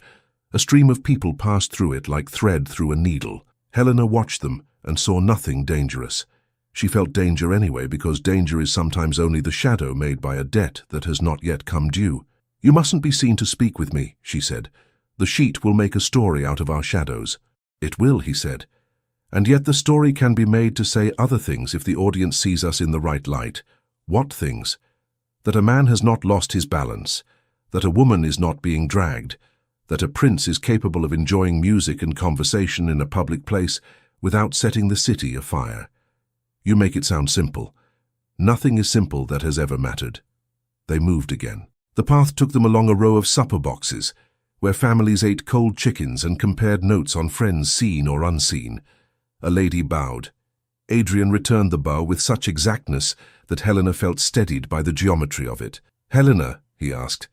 A stream of people passed through it like thread through a needle. Helena watched them and saw nothing dangerous. She felt danger anyway, because danger is sometimes only the shadow made by a debt that has not yet come due. "You mustn't be seen to speak with me," she said. "The sheet will make a story out of our shadows." "It will," he said. "And yet the story can be made to say other things if the audience sees us in the right light." "What things?" "That a man has not lost his balance, that a woman is not being dragged, that a prince is capable of enjoying music and conversation in a public place without setting the city afire." "You make it sound simple." "Nothing is simple that has ever mattered." They moved again. The path took them along a row of supper boxes, where families ate cold chickens and compared notes on friends seen or unseen. A lady bowed. Adrian returned the bow with such exactness that Helena felt steadied by the geometry of it. "Helena," he asked,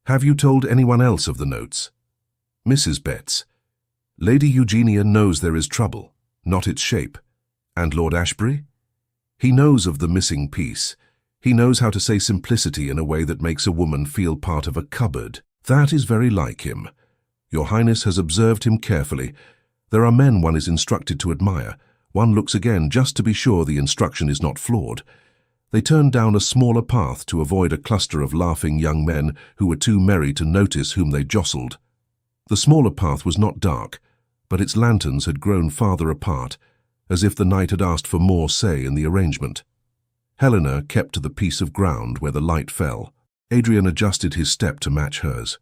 "have you told anyone else of the notes?" "Mrs. Betts." "Lady Eugenia knows there is trouble, not its shape." "And Lord Ashbury?" "He knows of the missing piece. He knows how to say simplicity in a way that makes a woman feel part of a cupboard. That is very like him. Your Highness has observed him carefully. There are men one is instructed to admire. One looks again just to be sure the instruction is not flawed." They turned down a smaller path to avoid a cluster of laughing young men who were too merry to notice whom they jostled. The smaller path was not dark, but its lanterns had grown farther apart, as if the night had asked for more say in the arrangement. Helena kept to the piece of ground where the light fell. Adrian adjusted his step to match hers.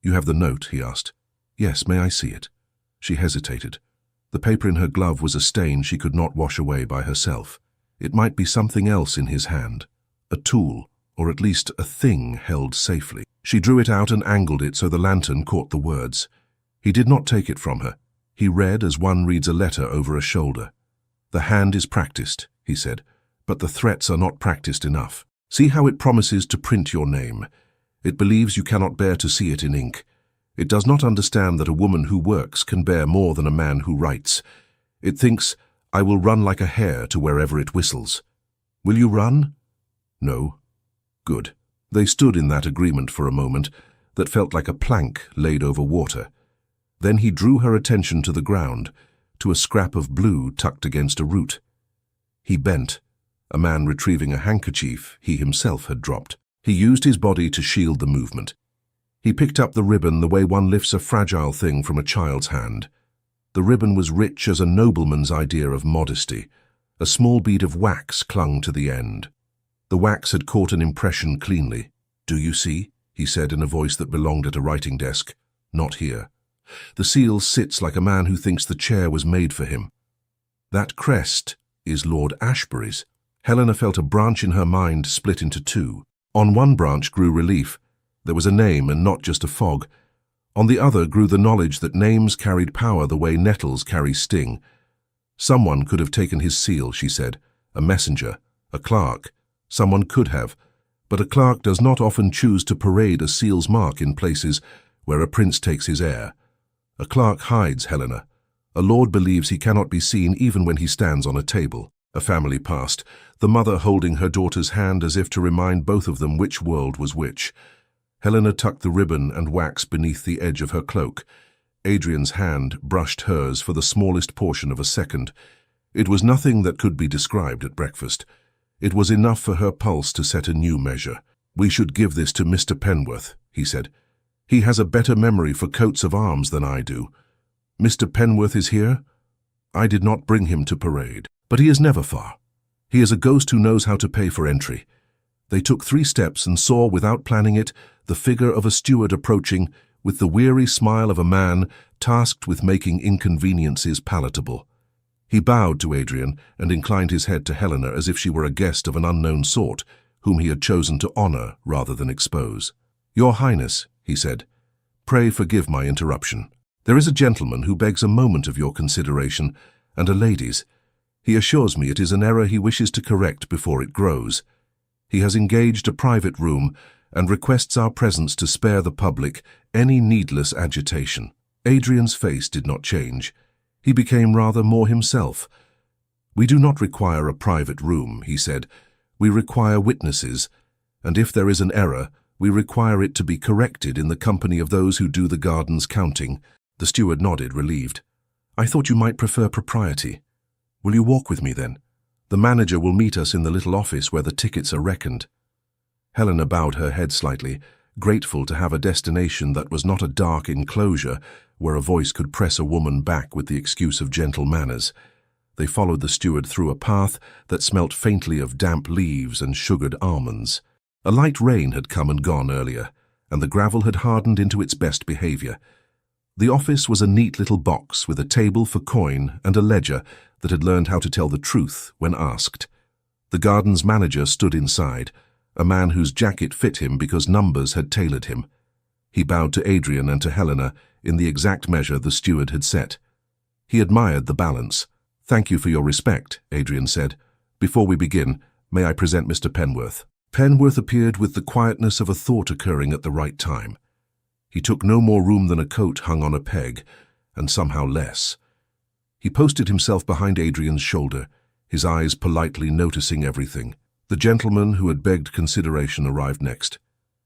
"You have the note?" he asked. "Yes, may I see it?" She hesitated. The paper in her glove was a stain she could not wash away by herself. It might be something else in his hand, a tool, or at least a thing held safely. She drew it out and angled it so the lantern caught the words. He did not take it from her. He read as one reads a letter over a shoulder. "The hand is practiced," he said, "but the threats are not practiced enough. See how it promises to print your name. It believes you cannot bear to see it in ink. It does not understand that a woman who works can bear more than a man who writes. It thinks, I will run like a hare to wherever it whistles. Will you run? No. Good. They stood in that agreement for a moment that felt like a plank laid over water. Then he drew her attention to the ground, to a scrap of blue tucked against a root. He bent, a man retrieving a handkerchief he himself had dropped. He used his body to shield the movement. He picked up the ribbon the way one lifts a fragile thing from a child's hand. The ribbon was rich as a nobleman's idea of modesty. A small bead of wax clung to the end. The wax had caught an impression cleanly. Do you see? He said in a voice that belonged at a writing desk. Not here. The seal sits like a man who thinks the chair was made for him. That crest is Lord Ashbury's. Helena felt a branch in her mind split into two. On one branch grew relief. There was a name and not just a fog. On the other grew the knowledge that names carried power the way nettles carry sting. Someone could have taken his seal, she said. A messenger, a clerk. Someone could have. But a clerk does not often choose to parade a seal's mark in places where a prince takes his air. A clerk hides Helena. A lord believes he cannot be seen even when he stands on a table. A family passed, the mother holding her daughter's hand as if to remind both of them which world was which. Helena tucked the ribbon and wax beneath the edge of her cloak. Adrian's hand brushed hers for the smallest portion of a second. It was nothing that could be described at breakfast. It was enough for her pulse to set a new measure. We should give this to Mr. Penworth, he said. He has a better memory for coats of arms than I do. Mr. Penworth is here? I did not bring him to parade, but he is never far. He is a ghost who knows how to pay for entry. They took 3 steps and saw, without planning it, the figure of a steward approaching, with the weary smile of a man tasked with making inconveniences palatable. He bowed to Adrian and inclined his head to Helena as if she were a guest of an unknown sort, whom he had chosen to honor rather than expose. Your Highness, he said, pray forgive my interruption. There is a gentleman who begs a moment of your consideration, and a lady's. He assures me it is an error he wishes to correct before it grows. He has engaged a private room and requests our presence to spare the public any needless agitation. Adrian's face did not change. He became rather more himself. We do not require a private room, he said. We require witnesses, and if there is an error, we require it to be corrected in the company of those who do the garden's counting. The steward nodded, relieved. I thought you might prefer propriety. Will you walk with me then? The manager will meet us in the little office where the tickets are reckoned. Helena bowed her head slightly, grateful to have a destination that was not a dark enclosure where a voice could press a woman back with the excuse of gentle manners. They followed the steward through a path that smelt faintly of damp leaves and sugared almonds. A light rain had come and gone earlier, and the gravel had hardened into its best behavior. The office was a neat little box with a table for coin and a ledger that had learned how to tell the truth when asked. The garden's manager stood inside, a man whose jacket fit him because numbers had tailored him. He bowed to Adrian and to Helena in the exact measure the steward had set. He admired the balance. Thank you for your respect, Adrian said. Before we begin, may I present Mr. Penworth? Penworth appeared with the quietness of a thought occurring at the right time. He took no more room than a coat hung on a peg, and somehow less. He posted himself behind Adrian's shoulder, his eyes politely noticing everything. The gentleman who had begged consideration arrived next.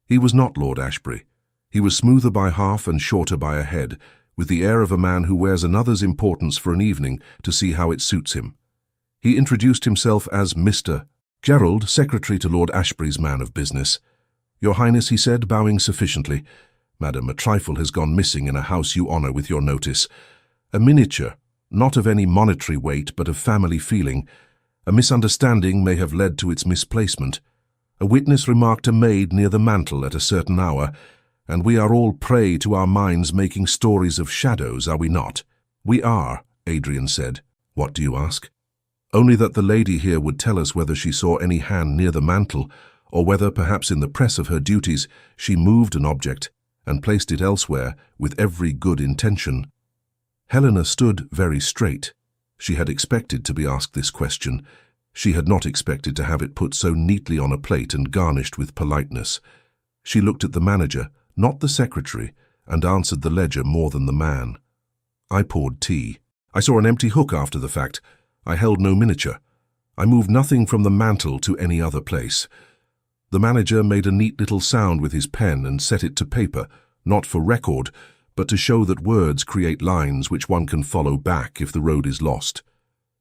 He was not Lord Ashbury. He was smoother by half and shorter by a head, with the air of a man who wears another's importance for an evening to see how it suits him. He introduced himself as Mr. Gerald, secretary to Lord Ashbury's man of business. Your Highness, he said, bowing sufficiently. Madam, a trifle has gone missing in a house you honour with your notice. A miniature, not of any monetary weight but of family feeling. A misunderstanding may have led to its misplacement. A witness remarked a maid near the mantel at a certain hour, and we are all prey to our minds making stories of shadows, are we not? We are, Adrian said. What do you ask? Only that the lady here would tell us whether she saw any hand near the mantel, or whether, perhaps in the press of her duties, she moved an object and placed it elsewhere with every good intention. Helena stood very straight. She had expected to be asked this question. She had not expected to have it put so neatly on a plate and garnished with politeness. She looked at the manager, not the secretary, and answered the ledger more than the man. I poured tea. I saw an empty hook after the fact. I held no miniature. I moved nothing from the mantel to any other place. The manager made a neat little sound with his pen and set it to paper, not for record, but to show that words create lines which one can follow back if the road is lost.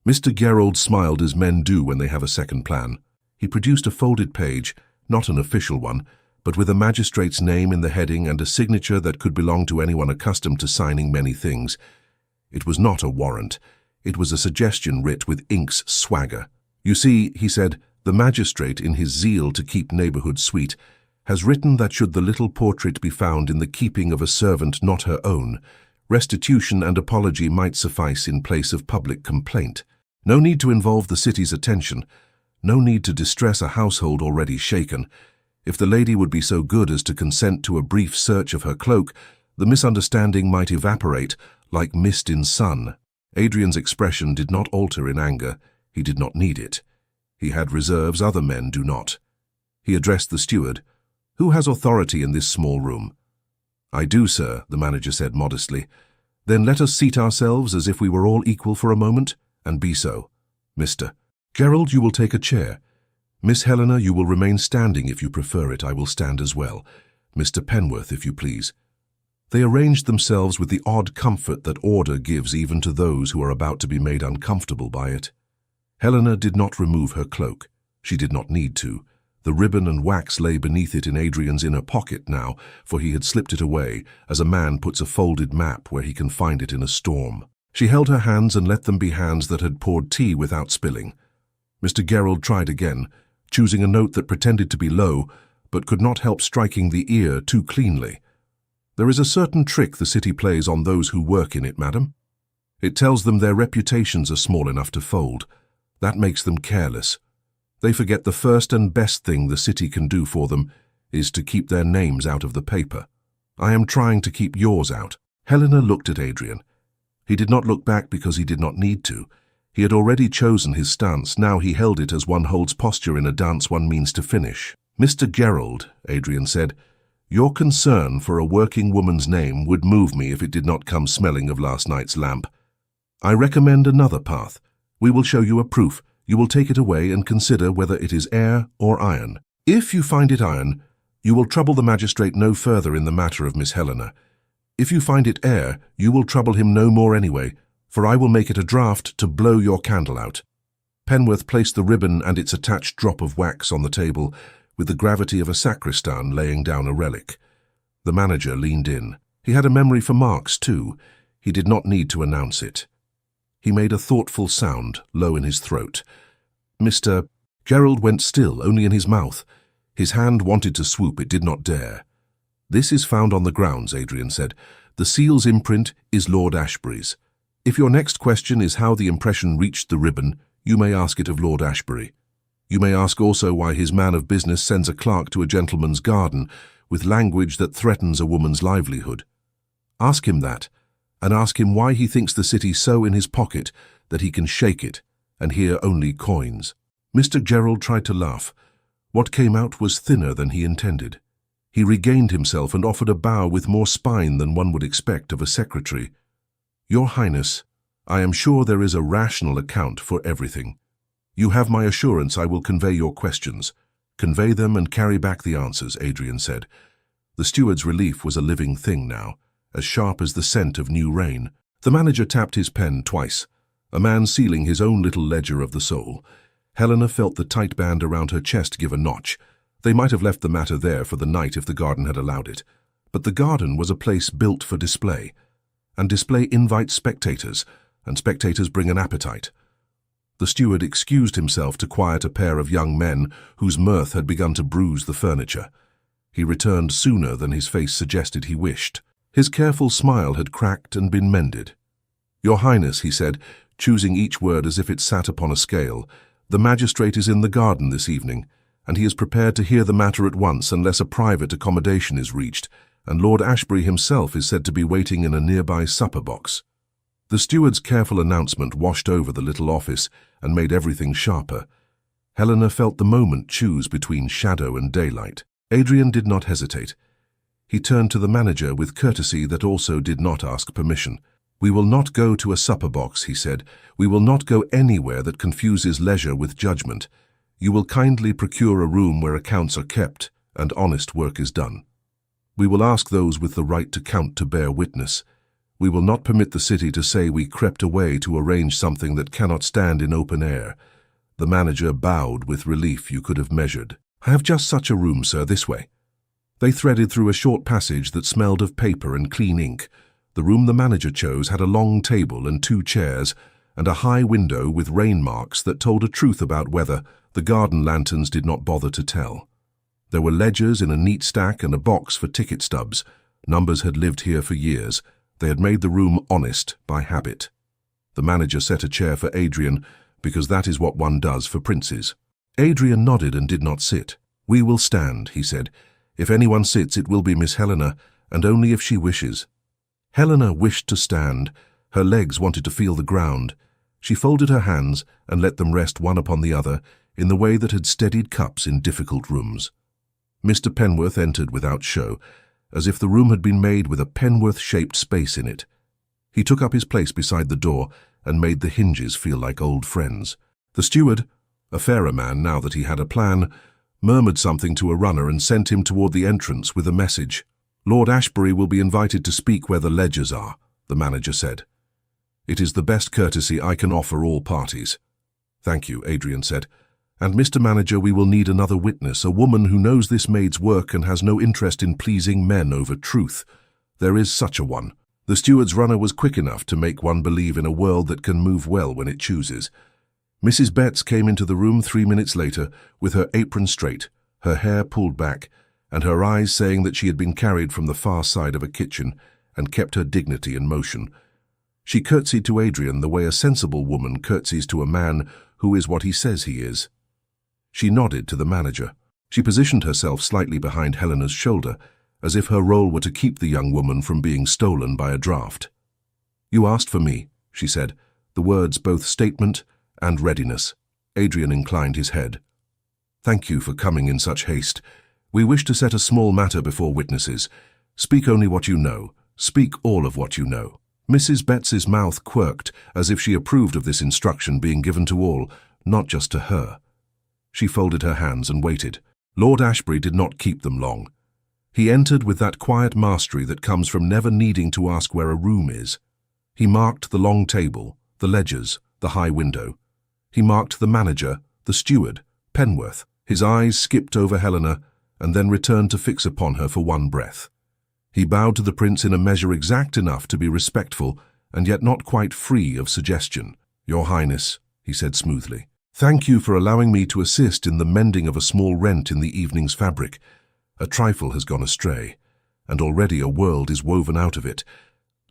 Mr. Gerald smiled as men do when they have a second plan. He produced a folded page, not an official one, but with a magistrate's name in the heading and a signature that could belong to anyone accustomed to signing many things. It was not a warrant. It was a suggestion writ with ink's swagger. You see, he said, the magistrate, in his zeal to keep neighborhood sweet, has written that should the little portrait be found in the keeping of a servant not her own, restitution and apology might suffice in place of public complaint. No need to involve the city's attention. No need to distress a household already shaken. If the lady would be so good as to consent to a brief search of her cloak, the misunderstanding might evaporate like mist in sun. Adrian's expression did not alter in anger. He did not need it. He had reserves other men do not. He addressed the steward. "Who has authority in this small room?" "I do, sir," the manager said modestly. "Then let us seat ourselves as if we were all equal for a moment, and be so. Mr. Gerald, you will take a chair. Miss Helena, you will remain standing if you prefer it. I will stand as well. Mr. Penworth, if you please." They arranged themselves with the odd comfort that order gives even to those who are about to be made uncomfortable by it. Helena did not remove her cloak. She did not need to. The ribbon and wax lay beneath it in Adrian's inner pocket now, for he had slipped it away, as a man puts a folded map where he can find it in a storm. She held her hands and let them be hands that had poured tea without spilling. Mr. Gerald tried again, choosing a note that pretended to be low, but could not help striking the ear too cleanly. "There is a certain trick the city plays on those who work in it, madam. It tells them their reputations are small enough to fold. That makes them careless. They forget the first and best thing the city can do for them is to keep their names out of the paper. I am trying to keep yours out." Helena looked at Adrian. He did not look back because he did not need to. He had already chosen his stance. Now he held it as one holds posture in a dance one means to finish. "Mr. Gerald," Adrian said, "your concern for a working woman's name would move me if it did not come smelling of last night's lamp. I recommend another path. We will show you a proof. You will take it away and consider whether it is air or iron. If you find it iron, you will trouble the magistrate no further in the matter of Miss Helena. If you find it air, you will trouble him no more anyway, for I will make it a draught to blow your candle out." Penworth placed the ribbon and its attached drop of wax on the table with the gravity of a sacristan laying down a relic. The manager leaned in. He had a memory for marks, too. He did not need to announce it. He made a thoughtful sound, low in his throat. "Mr. Gerald went still, only in his mouth. His hand wanted to swoop, it did not dare." "This is found on the grounds," Adrian said. "The seal's imprint is Lord Ashbury's. If your next question is how the impression reached the ribbon, you may ask it of Lord Ashbury. You may ask also why his man of business sends a clerk to a gentleman's garden with language that threatens a woman's livelihood. Ask him that, and ask him why he thinks the city so in his pocket that he can shake it and hear only coins." Mr. Gerald tried to laugh. What came out was thinner than he intended. He regained himself and offered a bow with more spine than one would expect of a secretary. "Your Highness, I am sure there is a rational account for everything. You have my assurance I will convey your questions. Convey them and carry back the answers," Adrian said. The steward's relief was a living thing now, as sharp as the scent of new rain. The manager tapped his pen twice, a man sealing his own little ledger of the soul. Helena felt the tight band around her chest give a notch. They might have left the matter there for the night if the garden had allowed it. But the garden was a place built for display, and display invites spectators, and spectators bring an appetite. The steward excused himself to quiet a pair of young men whose mirth had begun to bruise the furniture. He returned sooner than his face suggested he wished. His careful smile had cracked and been mended. "Your Highness," he said, choosing each word as if it sat upon a scale, "the magistrate is in the garden this evening, and he is prepared to hear the matter at once unless a private accommodation is reached, and Lord Ashbury himself is said to be waiting in a nearby supper box." The steward's careful announcement washed over the little office and made everything sharper. Helena felt the moment choose between shadow and daylight. Adrian did not hesitate. He turned to the manager with courtesy that also did not ask permission. "We will not go to a supper box," he said. "We will not go anywhere that confuses leisure with judgment. You will kindly procure a room where accounts are kept and honest work is done. We will ask those with the right to count to bear witness. We will not permit the city to say we crept away to arrange something that cannot stand in open air." The manager bowed with relief you could have measured. "I have just such a room, sir, this way." They threaded through a short passage that smelled of paper and clean ink. The room the manager chose had a long table and 2 chairs, and a high window with rain marks that told a truth about weather the garden lanterns did not bother to tell. There were ledgers in a neat stack and a box for ticket stubs. Numbers had lived here for years. They had made the room honest by habit. The manager set a chair for Adrian, because that is what one does for princes. Adrian nodded and did not sit. "We will stand," he said. "If anyone sits, it will be Miss Helena, and only if she wishes." Helena wished to stand. Her legs wanted to feel the ground. She folded her hands and let them rest one upon the other in the way that had steadied cups in difficult rooms. Mr. Penworth entered without show, as if the room had been made with a Penworth-shaped space in it. He took up his place beside the door and made the hinges feel like old friends. The steward, a fairer man now that he had a plan, murmured something to a runner and sent him toward the entrance with a message. "Lord Ashbury will be invited to speak where the ledgers are," the manager said. "It is the best courtesy I can offer all parties." "Thank you," Adrian said. "And Mr. Manager, we will need another witness, a woman who knows this maid's work and has no interest in pleasing men over truth. There is such a one." The steward's runner was quick enough to make one believe in a world that can move well when it chooses. Mrs. Betts came into the room 3 minutes later with her apron straight, her hair pulled back, and her eyes saying that she had been carried from the far side of a kitchen and kept her dignity in motion. She curtsied to Adrian the way a sensible woman curtsies to a man who is what he says he is. She nodded to the manager. She positioned herself slightly behind Helena's shoulder, as if her role were to keep the young woman from being stolen by a draft. "You asked for me," she said, the words both statement and readiness. Adrian inclined his head. "Thank you for coming in such haste. We wish to set a small matter before witnesses. Speak only what you know. Speak all of what you know." Mrs. Betts's mouth quirked, as if she approved of this instruction being given to all, not just to her. She folded her hands and waited. Lord Ashbury did not keep them long. He entered with that quiet mastery that comes from never needing to ask where a room is. He marked the long table, the ledgers, the high window. He marked the manager, the steward, Penworth. His eyes skipped over Helena and then returned to fix upon her for one breath. He bowed to the prince in a measure exact enough to be respectful and yet not quite free of suggestion. "Your Highness," he said smoothly, "thank you for allowing me to assist in the mending of a small rent in the evening's fabric. A trifle has gone astray, and already a world is woven out of it.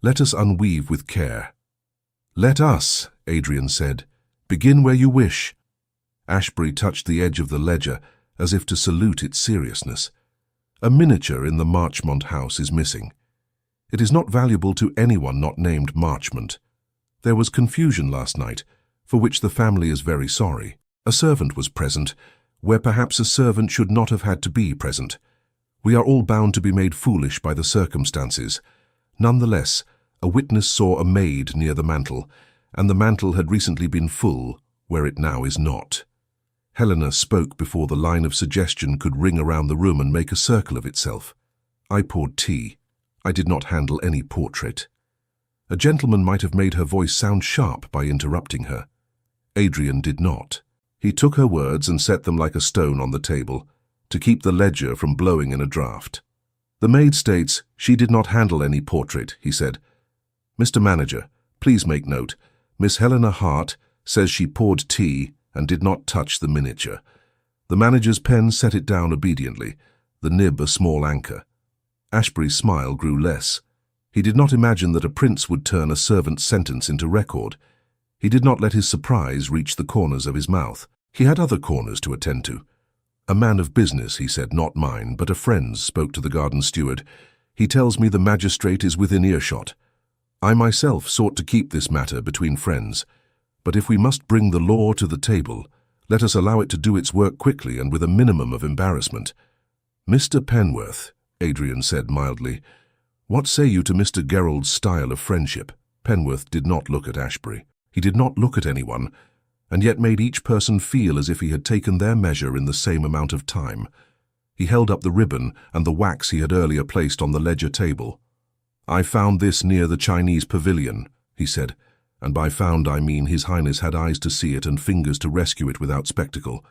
Let us unweave with care." "Let us," Adrian said. "Begin where you wish." Ashbury touched the edge of the ledger as if to salute its seriousness. A miniature in the Marchmont house is missing. It is not valuable to anyone not named Marchmont. There was confusion last night, for which the family is very sorry. A servant was present, where perhaps a servant should not have had to be present. We are all bound to be made foolish by the circumstances. Nonetheless, a witness saw a maid near the mantel, and the mantel had recently been full, where it now is not. Helena spoke before the line of suggestion could ring around the room and make a circle of itself. "I poured tea. I did not handle any portrait." A gentleman might have made her voice sound sharp by interrupting her. Adrian did not. He took her words and set them like a stone on the table, to keep the ledger from blowing in a draught. "The maid states she did not handle any portrait," he said. "Mr. Manager, please make note. Miss Helena Hart says she poured tea and did not touch the miniature." The manager's pen set it down obediently, the nib a small anchor. Ashbury's smile grew less. He did not imagine that a prince would turn a servant's sentence into record. He did not let his surprise reach the corners of his mouth. He had other corners to attend to. "A man of business," he said, "not mine, but a friend's," spoke to the garden steward. "He tells me the magistrate is within earshot. I myself sought to keep this matter between friends. But if we must bring the law to the table, let us allow it to do its work quickly and with a minimum of embarrassment." "Mr. Penworth," Adrian said mildly. "What say you to Mr. Gerald's style of friendship?" Penworth did not look at Ashbury. He did not look at anyone, and yet made each person feel as if he had taken their measure in the same amount of time. He held up the ribbon and the wax he had earlier placed on the ledger table. "I found this near the Chinese pavilion," he said, and by found I mean His Highness had eyes to see it and fingers to rescue it without spectacle.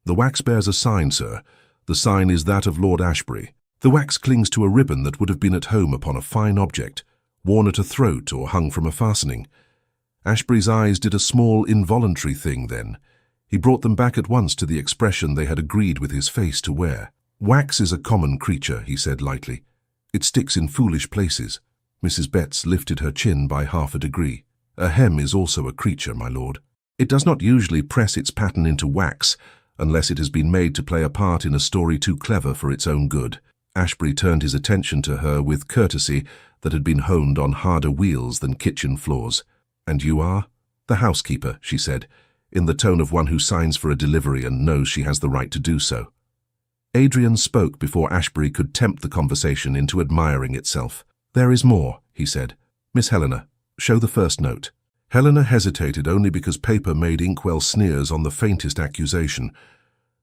"The wax bears a sign, sir. The sign is that of Lord Ashbury. The wax clings to a ribbon that would have been at home upon a fine object, worn at a throat or hung from a fastening." Ashbury's eyes did a small, involuntary thing then. He brought them back at once to the expression they had agreed with his face to wear. "Wax is a common creature," he said lightly. "It sticks in foolish places." Mrs. Betts lifted her chin by half a degree. "A hem is also a creature, my lord. It does not usually press its pattern into wax, unless it has been made to play a part in a story too clever for its own good." Ashbury turned his attention to her with courtesy that had been honed on harder wheels than kitchen floors. "And you are?" "The housekeeper," she said, in the tone of one who signs for a delivery and knows she has the right to do so. Adrian spoke before Ashbury could tempt the conversation into admiring itself. "There is more," he said. "Miss Helena, show the first note." Helena hesitated only because paper made inkwell sneers on the faintest accusation.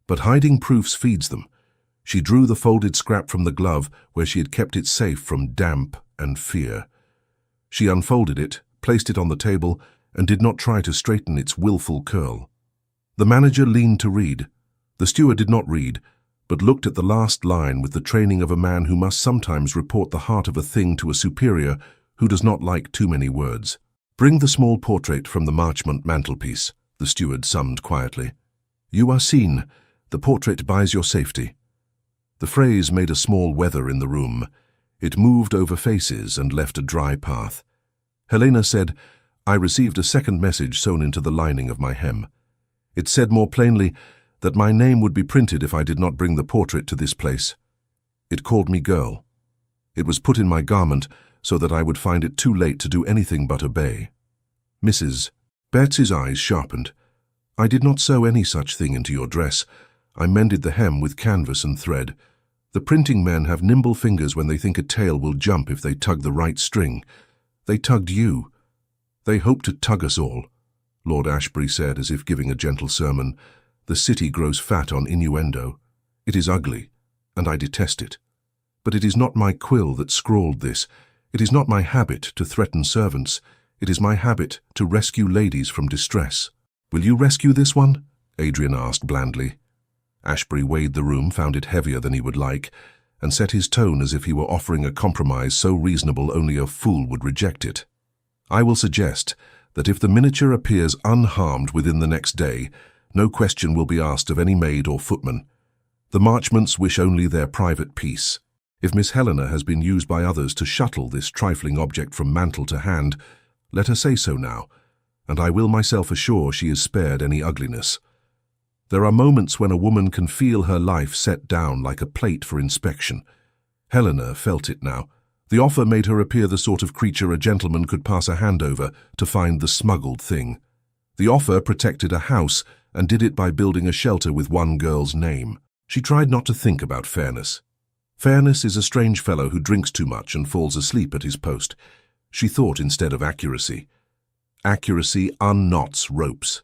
But hiding proofs feeds them. She drew the folded scrap from the glove where she had kept it safe from damp and fear. She unfolded it, placed it on the table, and did not try to straighten its willful curl. The manager leaned to read. The steward did not read, but looked at the last line with the training of a man who must sometimes report the heart of a thing to a superior who does not like too many words. "Bring the small portrait from the Marchmont mantelpiece," the steward summoned quietly. "You are seen. The portrait buys your safety." The phrase made a small weather in the room. It moved over faces and left a dry path. Helena said, "I received a second message sewn into the lining of my hem. It said more plainly that my name would be printed if I did not bring the portrait to this place. It called me girl. It was put in my garment so that I would find it too late to do anything but obey. Mrs. Betts's eyes sharpened. I did not sew any such thing into your dress. I mended the hem with canvas and thread. The printing men have nimble fingers when they think a tale will jump if they tug the right string. They tugged you. They hope to tug us all," Lord Ashbury said as if giving a gentle sermon. "The city grows fat on innuendo. It is ugly, and I detest it. But it is not my quill that scrawled this. It is not my habit to threaten servants. It is my habit to rescue ladies from distress." "Will you rescue this one?" Adrian asked blandly. Ashbury weighed the room, found it heavier than he would like, and set his tone as if he were offering a compromise so reasonable only a fool would reject it. "I will suggest that if the miniature appears unharmed within the next day, no question will be asked of any maid or footman. The Marchmonts wish only their private peace. If Miss Helena has been used by others to shuttle this trifling object from mantle to hand, let her say so now, and I will myself assure she is spared any ugliness. There are moments when a woman can feel her life set down like a plate for inspection. Helena felt it now. The offer made her appear the sort of creature a gentleman could pass a hand over to find the smuggled thing. The offer protected a house and did it by building a shelter with one girl's name. She tried not to think about fairness. Fairness is a strange fellow who drinks too much and falls asleep at his post. She thought instead of accuracy. Accuracy unknots ropes.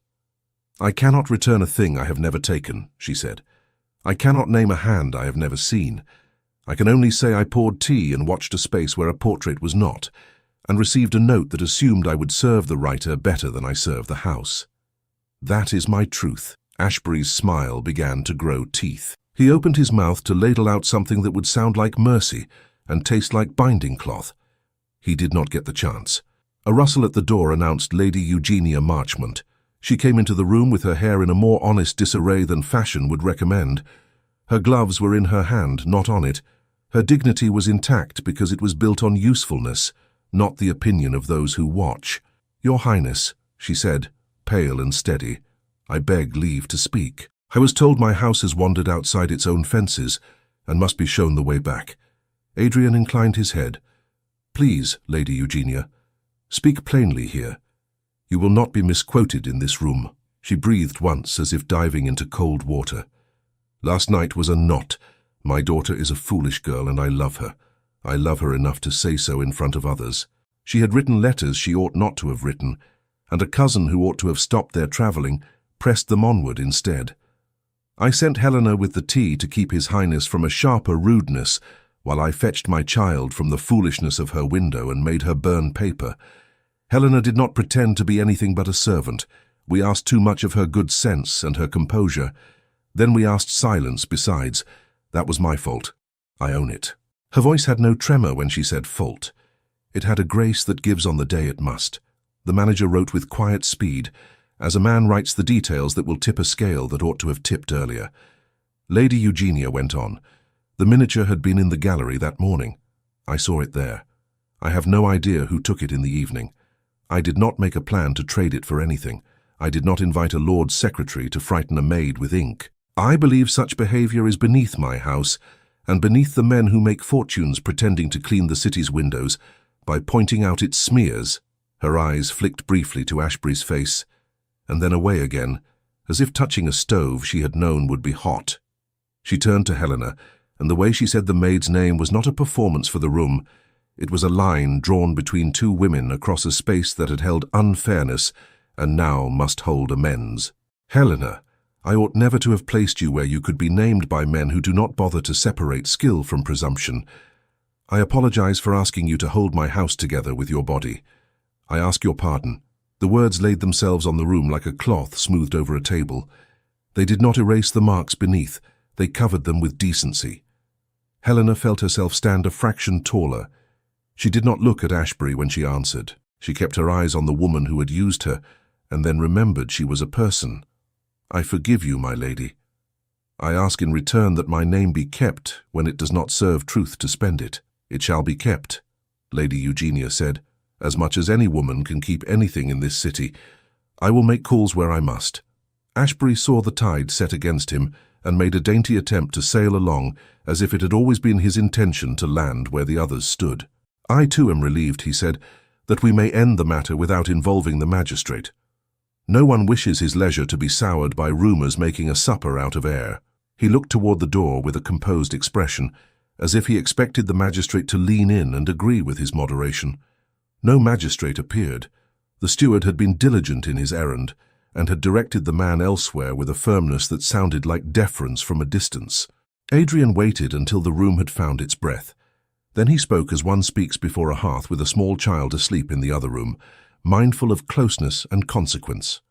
"I cannot return a thing I have never taken," she said. "I cannot name a hand I have never seen. I can only say I poured tea and watched a space where a portrait was not, and received a note that assumed I would serve the writer better than I serve the house. That is my truth." Ashbury's smile began to grow teeth. He opened his mouth to ladle out something that would sound like mercy and taste like binding cloth. He did not get the chance. A rustle at the door announced Lady Eugenia Marchmont. She came into the room with her hair in a more honest disarray than fashion would recommend. Her gloves were in her hand, not on it. Her dignity was intact because it was built on usefulness, not the opinion of those who watch. "Your Highness," she said, pale and steady, "I beg leave to speak. I was told my house has wandered outside its own fences and must be shown the way back." Adrian inclined his head. "Please, Lady Eugenia, speak plainly here. You will not be misquoted in this room." She breathed once as if diving into cold water. "Last night was a knot, My daughter is a foolish girl and I love her. I love her enough to say so in front of others. She had written letters she ought not to have written, and a cousin who ought to have stopped their travelling pressed them onward instead. I sent Helena with the tea to keep His Highness from a sharper rudeness, while I fetched my child from the foolishness of her window and made her burn paper. Helena did not pretend to be anything but a servant. We asked too much of her good sense and her composure. Then we asked silence besides. That was my fault. I own it. Her voice had no tremor when she said fault. It had a grace that gives on the day it must. The manager wrote with quiet speed, as a man writes the details that will tip a scale that ought to have tipped earlier. Lady Eugenia went on. The miniature had been in the gallery that morning. I saw it there. I have no idea who took it in the evening. I did not make a plan to trade it for anything. I did not invite a Lord Secretary to frighten a maid with ink. I believe such behavior is beneath my house, and beneath the men who make fortunes pretending to clean the city's windows by pointing out its smears. Her eyes flicked briefly to Ashbury's face, and then away again, as if touching a stove she had known would be hot. She turned to Helena, and the way she said the maid's name was not a performance for the room. It was a line drawn between two women across a space that had held unfairness and now must hold amends. Helena, I ought never to have placed you where you could be named by men who do not bother to separate skill from presumption. I apologize for asking you to hold my house together with your body. I ask your pardon. The words laid themselves on the room like a cloth smoothed over a table. They did not erase the marks beneath. They covered them with decency. Helena felt herself stand a fraction taller. She did not look at Ashbury when she answered. She kept her eyes on the woman who had used her, and then remembered she was a person. I forgive you, my lady. I ask in return that my name be kept when it does not serve truth to spend it. It shall be kept, Lady Eugenia said, as much as any woman can keep anything in this city. I will make calls where I must. Ashbury saw the tide set against him and made a dainty attempt to sail along as if it had always been his intention to land where the others stood. I too am relieved, he said, that we may end the matter without involving the magistrate. No one wishes his leisure to be soured by rumours making a supper out of air. He looked toward the door with a composed expression, as if he expected the magistrate to lean in and agree with his moderation. No magistrate appeared. The steward had been diligent in his errand, and had directed the man elsewhere with a firmness that sounded like deference from a distance. Adrian waited until the room had found its breath. Then he spoke as one speaks before a hearth with a small child asleep in the other room, mindful of closeness and consequence.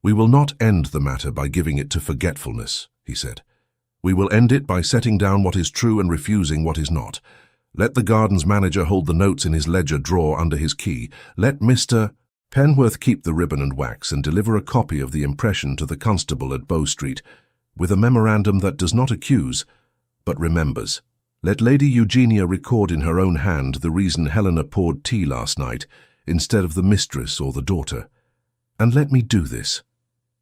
We will not end the matter by giving it to forgetfulness, he said. We will end it by setting down what is true and refusing what is not. Let the garden's manager hold the notes in his ledger drawer under his key. Let Mr. Penworth keep the ribbon and wax and deliver a copy of the impression to the constable at Bow Street, with a memorandum that does not accuse, but remembers. Let Lady Eugenia record in her own hand the reason Helena poured tea last night, instead of the mistress or the daughter. And let me do this.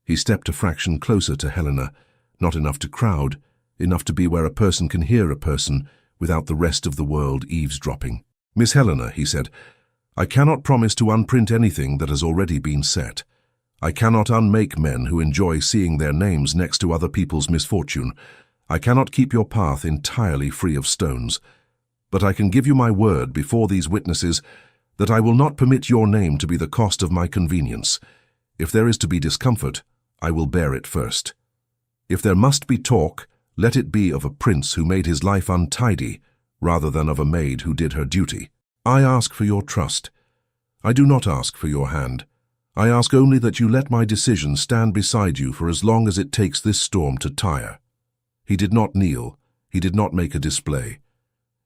He stepped a fraction closer to Helena, not enough to crowd, enough to be where a person can hear a person without the rest of the world eavesdropping. Miss Helena, he said, I cannot promise to unprint anything that has already been set. I cannot unmake men who enjoy seeing their names next to other people's misfortune. I cannot keep your path entirely free of stones. But I can give you my word before these witnesses that I will not permit your name to be the cost of my convenience. If there is to be discomfort, I will bear it first. If there must be talk, let it be of a prince who made his life untidy, rather than of a maid who did her duty. I ask for your trust. I do not ask for your hand. I ask only that you let my decision stand beside you for as long as it takes this storm to tire. He did not kneel. He did not make a display.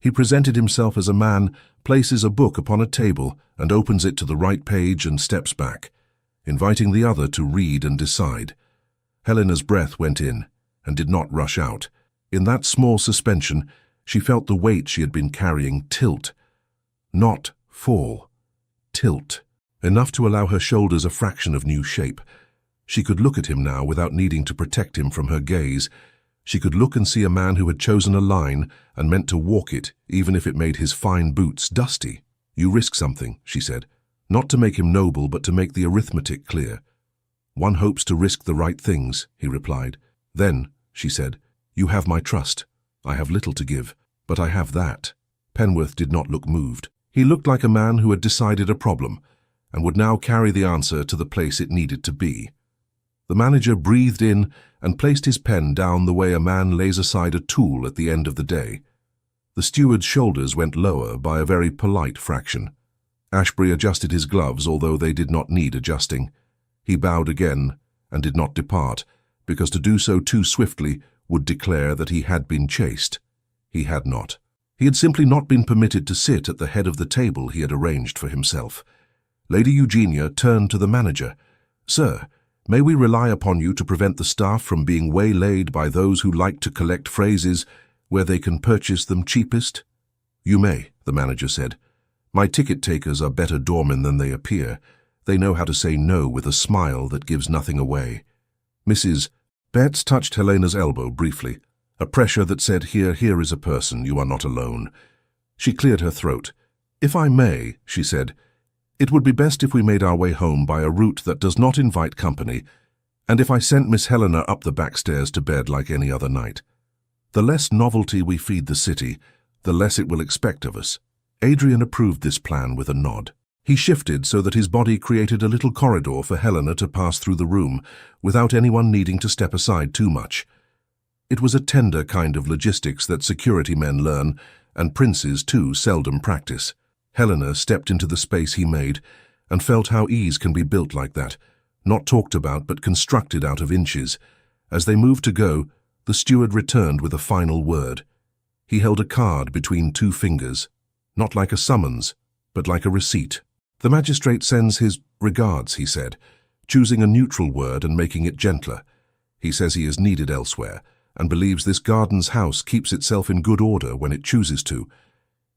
He presented himself as a man places a book upon a table and opens it to the right page and steps back, inviting the other to read and decide. Helena's breath went in and did not rush out. In that small suspension, she felt the weight she had been carrying tilt. Not fall. Tilt. Enough to allow her shoulders a fraction of new shape. She could look at him now without needing to protect him from her gaze. She could look and see a man who had chosen a line and meant to walk it, even if it made his fine boots dusty. You risk something, she said. Not to make him noble, but to make the arithmetic clear. One hopes to risk the right things, he replied. Then, she said, you have my trust. I have little to give, but I have that." Penworth did not look moved. He looked like a man who had decided a problem and would now carry the answer to the place it needed to be. The manager breathed in and placed his pen down the way a man lays aside a tool at the end of the day. The steward's shoulders went lower by a very polite fraction. Ashbury adjusted his gloves, although they did not need adjusting. He bowed again and did not depart, because to do so too swiftly would declare that he had been chased. He had not. He had simply not been permitted to sit at the head of the table he had arranged for himself. Lady Eugenia turned to the manager. "Sir, may we rely upon you to prevent the staff from being waylaid by those who like to collect phrases where they can purchase them cheapest?" "You may," the manager said. "My ticket takers are better doormen than they appear. They know how to say no with a smile that gives nothing away." Mrs. Betts touched Helena's elbow briefly, a pressure that said, Here is a person, you are not alone." She cleared her throat. "If I may," she said, "it would be best if we made our way home by a route that does not invite company, and if I sent Miss Helena up the back stairs to bed like any other night. The less novelty we feed the city, the less it will expect of us." Adrian approved this plan with a nod. He shifted so that his body created a little corridor for Helena to pass through the room, without anyone needing to step aside too much. It was a tender kind of logistics that security men learn, and princes, too, seldom practice. Helena stepped into the space he made, and felt how ease can be built like that, not talked about but constructed out of inches. As they moved to go, the steward returned with a final word. He held a card between two fingers, not like a summons, but like a receipt. "The magistrate sends his regards," he said, choosing a neutral word and making it gentler. "He says he is needed elsewhere, and believes this garden's house keeps itself in good order when it chooses to.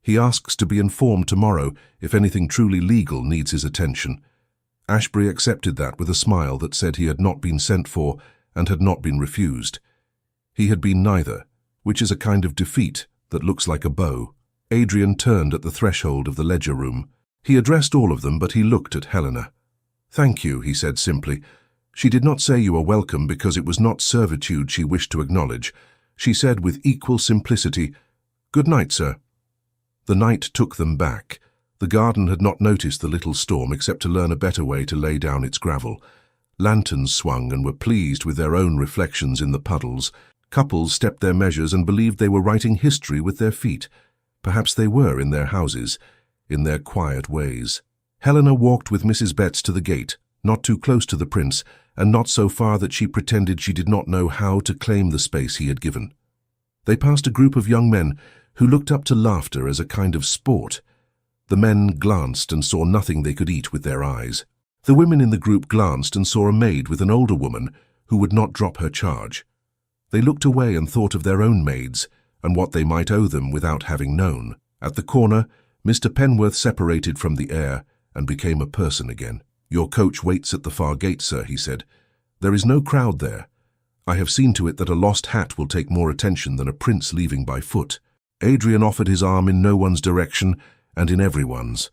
He asks to be informed tomorrow if anything truly legal needs his attention." Ashbury accepted that with a smile that said he had not been sent for and had not been refused. He had been neither, which is a kind of defeat that looks like a bow. Adrian turned at the threshold of the ledger room. He addressed all of them, but he looked at Helena. "Thank you," he said simply. She did not say you are welcome because it was not servitude she wished to acknowledge. She said with equal simplicity, "Good night, sir." The night took them back. The garden had not noticed the little storm except to learn a better way to lay down its gravel. Lanterns swung and were pleased with their own reflections in the puddles. Couples stepped their measures and believed they were writing history with their feet. Perhaps they were in their houses, in their quiet ways. Helena walked with Mrs. Betts to the gate, not too close to the prince, and not so far that she pretended she did not know how to claim the space he had given. They passed a group of young men who looked up to laughter as a kind of sport. The men glanced and saw nothing they could eat with their eyes. The women in the group glanced and saw a maid with an older woman who would not drop her charge. They looked away and thought of their own maids and what they might owe them without having known. At the corner, Mr. Penworth separated from the air and became a person again. "Your coach waits at the far gate, sir," he said. "There is no crowd there. I have seen to it that a lost hat will take more attention than a prince leaving by foot." Adrian offered his arm in no one's direction and in everyone's.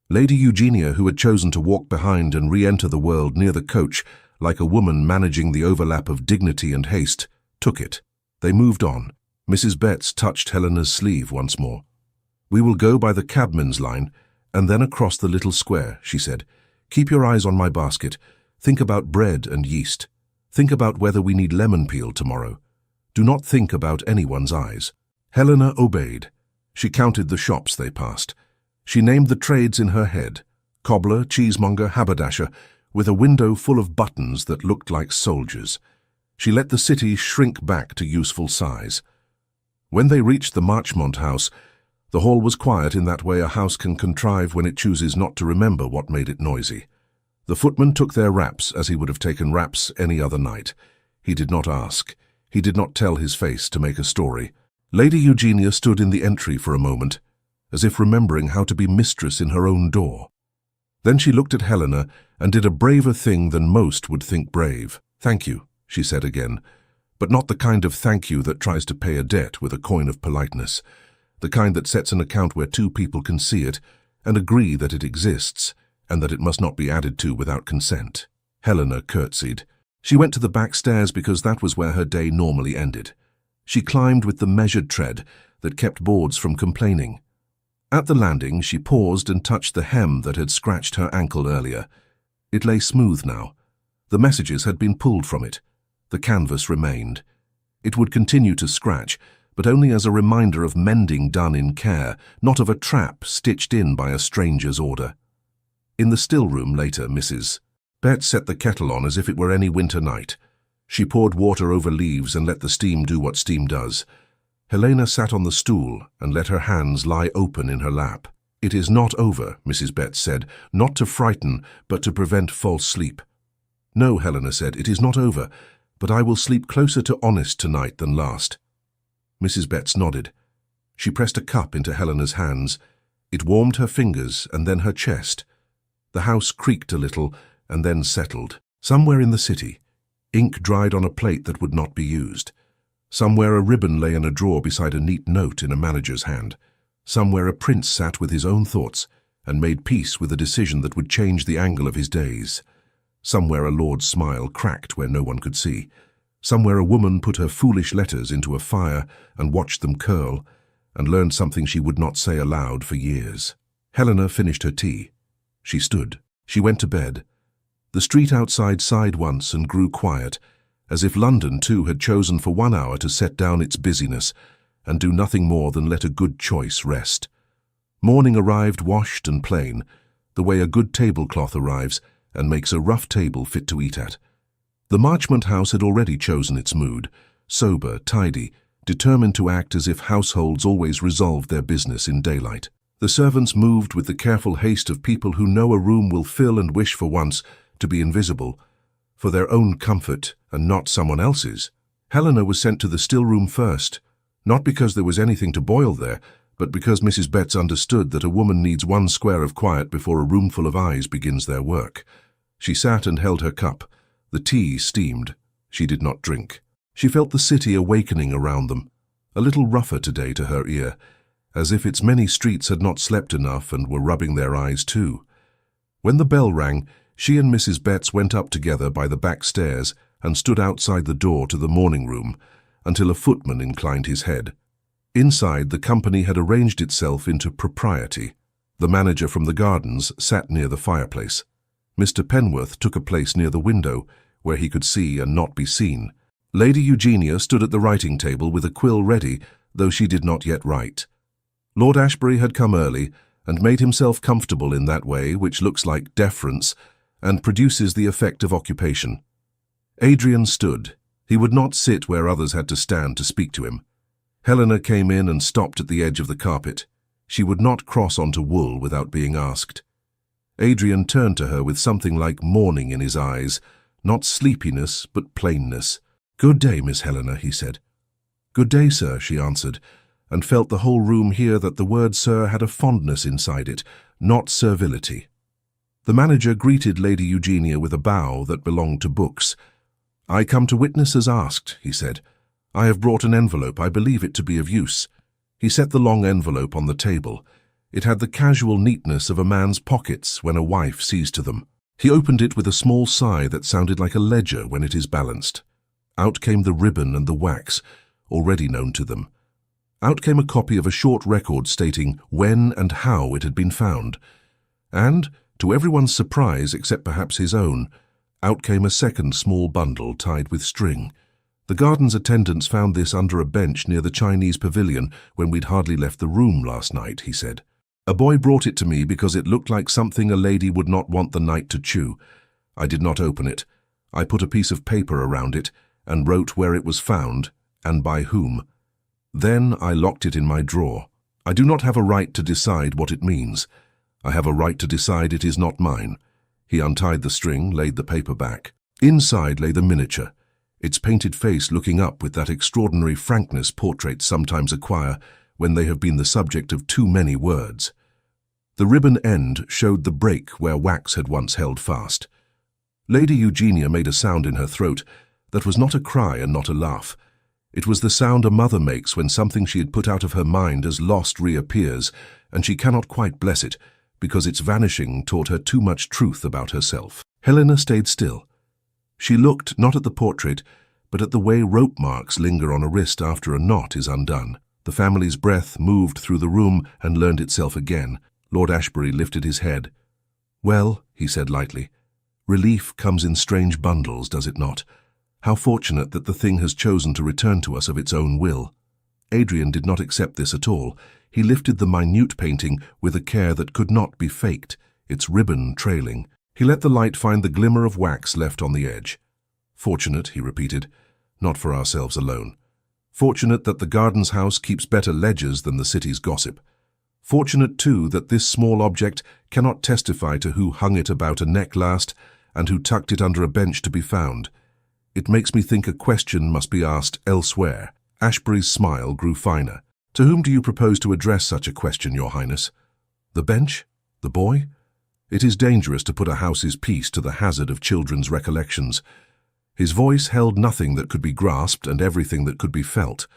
Lady Eugenia, who had chosen to walk behind and re-enter the world near the coach, like a woman managing the overlap of dignity and haste, took it. They moved on. Mrs. Betts touched Helena's sleeve once more. "We will go by the cabman's line and then across the little square," she said. "Keep your eyes on my basket. Think about bread and yeast. Think about whether we need lemon peel tomorrow. Do not think about anyone's eyes." Helena obeyed. She counted the shops they passed. She named the trades in her head: cobbler, cheesemonger, haberdasher, with a window full of buttons that looked like soldiers. She let the city shrink back to useful size. When they reached the Marchmont house, the hall was quiet in that way a house can contrive when it chooses not to remember what made it noisy. The footman took their wraps as he would have taken wraps any other night. He did not ask. He did not tell his face to make a story. Lady Eugenia stood in the entry for a moment, as if remembering how to be mistress in her own door. Then she looked at Helena and did a braver thing than most would think brave. "Thank you," she said again, but not the kind of thank you that tries to pay a debt with a coin of politeness, the kind that sets an account where two people can see it and agree that it exists and that it must not be added to without consent. Helena curtsied. She went to the back stairs because that was where her day normally ended. She climbed with the measured tread that kept boards from complaining. At the landing, she paused and touched the hem that had scratched her ankle earlier. It lay smooth now. The messages had been pulled from it. The canvas remained. It would continue to scratch, but only as a reminder of mending done in care, not of a trap stitched in by a stranger's order. In the still room later, Mrs. Betts set the kettle on as if it were any winter night. She poured water over leaves and let the steam do what steam does. Helena sat on the stool and let her hands lie open in her lap. "It is not over," Mrs. Betts said, "not to frighten, but to prevent false sleep." "No," Helena said, "it is not over, but I will sleep closer to honest tonight than last." Mrs. Betts nodded. She pressed a cup into Helena's hands. It warmed her fingers and then her chest. The house creaked a little and then settled. Somewhere in the city, ink dried on a plate that would not be used. Somewhere a ribbon lay in a drawer beside a neat note in a manager's hand. Somewhere a prince sat with his own thoughts and made peace with a decision that would change the angle of his days. Somewhere a lord's smile cracked where no one could see. Somewhere a woman put her foolish letters into a fire and watched them curl, and learned something she would not say aloud for years. Helena finished her tea. She stood. She went to bed. The street outside sighed once and grew quiet, as if London too had chosen for 1 hour to set down its busyness and do nothing more than let a good choice rest. Morning arrived washed and plain, the way a good tablecloth arrives and makes a rough table fit to eat at. The Marchmont house had already chosen its mood, sober, tidy, determined to act as if households always resolved their business in daylight. The servants moved with the careful haste of people who know a room will fill and wish for once to be invisible, for their own comfort and not someone else's. Helena was sent to the still room first, not because there was anything to boil there, but because Mrs. Betts understood that a woman needs 1 square of quiet before a roomful of eyes begins their work. She sat and held her cup. The tea steamed. She did not drink. She felt the city awakening around them, a little rougher today to her ear, as if its many streets had not slept enough and were rubbing their eyes too. When the bell rang, she and Mrs. Betts went up together by the back stairs and stood outside the door to the morning room until a footman inclined his head. Inside, the company had arranged itself into propriety. The manager from the gardens sat near the fireplace. Mr. Penworth took a place near the window, where he could see and not be seen. Lady Eugenia stood at the writing table with a quill ready, though she did not yet write. Lord Ashbury had come early and made himself comfortable in that way which looks like deference and produces the effect of occupation. Adrian stood. He would not sit where others had to stand to speak to him. Helena came in and stopped at the edge of the carpet. She would not cross onto wool without being asked. Adrian turned to her with something like mourning in his eyes, not sleepiness, but plainness. "Good day, Miss Helena," he said. "Good day, sir," she answered, and felt the whole room hear that the word sir had a fondness inside it, not servility. The manager greeted Lady Eugenia with a bow that belonged to books. "I come to witness as asked," he said. "I have brought an envelope. I believe it to be of use." He set the long envelope on the table. It had the casual neatness of a man's pockets when a wife sees to them. He opened it with a small sigh that sounded like a ledger when it is balanced. Out came the ribbon and the wax, already known to them. Out came a copy of a short record stating when and how it had been found. And, to everyone's surprise except perhaps his own, out came a second small bundle tied with string. "The garden's attendants found this under a bench near the Chinese pavilion when we'd hardly left the room last night," he said. "A boy brought it to me because it looked like something a lady would not want the night to chew. I did not open it. I put a piece of paper around it and wrote where it was found and by whom. Then I locked it in my drawer. I do not have a right to decide what it means. I have a right to decide it is not mine." He untied the string, laid the paper back. Inside lay the miniature, its painted face looking up with that extraordinary frankness portraits sometimes acquire when they have been the subject of too many words. The ribbon end showed the break where wax had once held fast. Lady Eugenia made a sound in her throat that was not a cry and not a laugh. It was the sound a mother makes when something she had put out of her mind as lost reappears, and she cannot quite bless it, because its vanishing taught her too much truth about herself. Helena stayed still. She looked not at the portrait, but at the way rope marks linger on a wrist after a knot is undone. The family's breath moved through the room and learned itself again. Lord Ashbury lifted his head. "Well," he said lightly, "relief comes in strange bundles, does it not? How fortunate that the thing has chosen to return to us of its own will." Adrian did not accept this at all. He lifted the minute painting with a care that could not be faked, its ribbon trailing. He let the light find the glimmer of wax left on the edge. "Fortunate," he repeated, "not for ourselves alone. Fortunate that the garden's house keeps better ledgers than the city's gossip. Fortunate, too, that this small object cannot testify to who hung it about a neck last and who tucked it under a bench to be found. It makes me think a question must be asked elsewhere." Ashbury's smile grew finer. "To whom do you propose to address such a question, Your Highness? The bench? The boy? It is dangerous to put a house's peace to the hazard of children's recollections." His voice held nothing that could be grasped and everything that could be felt.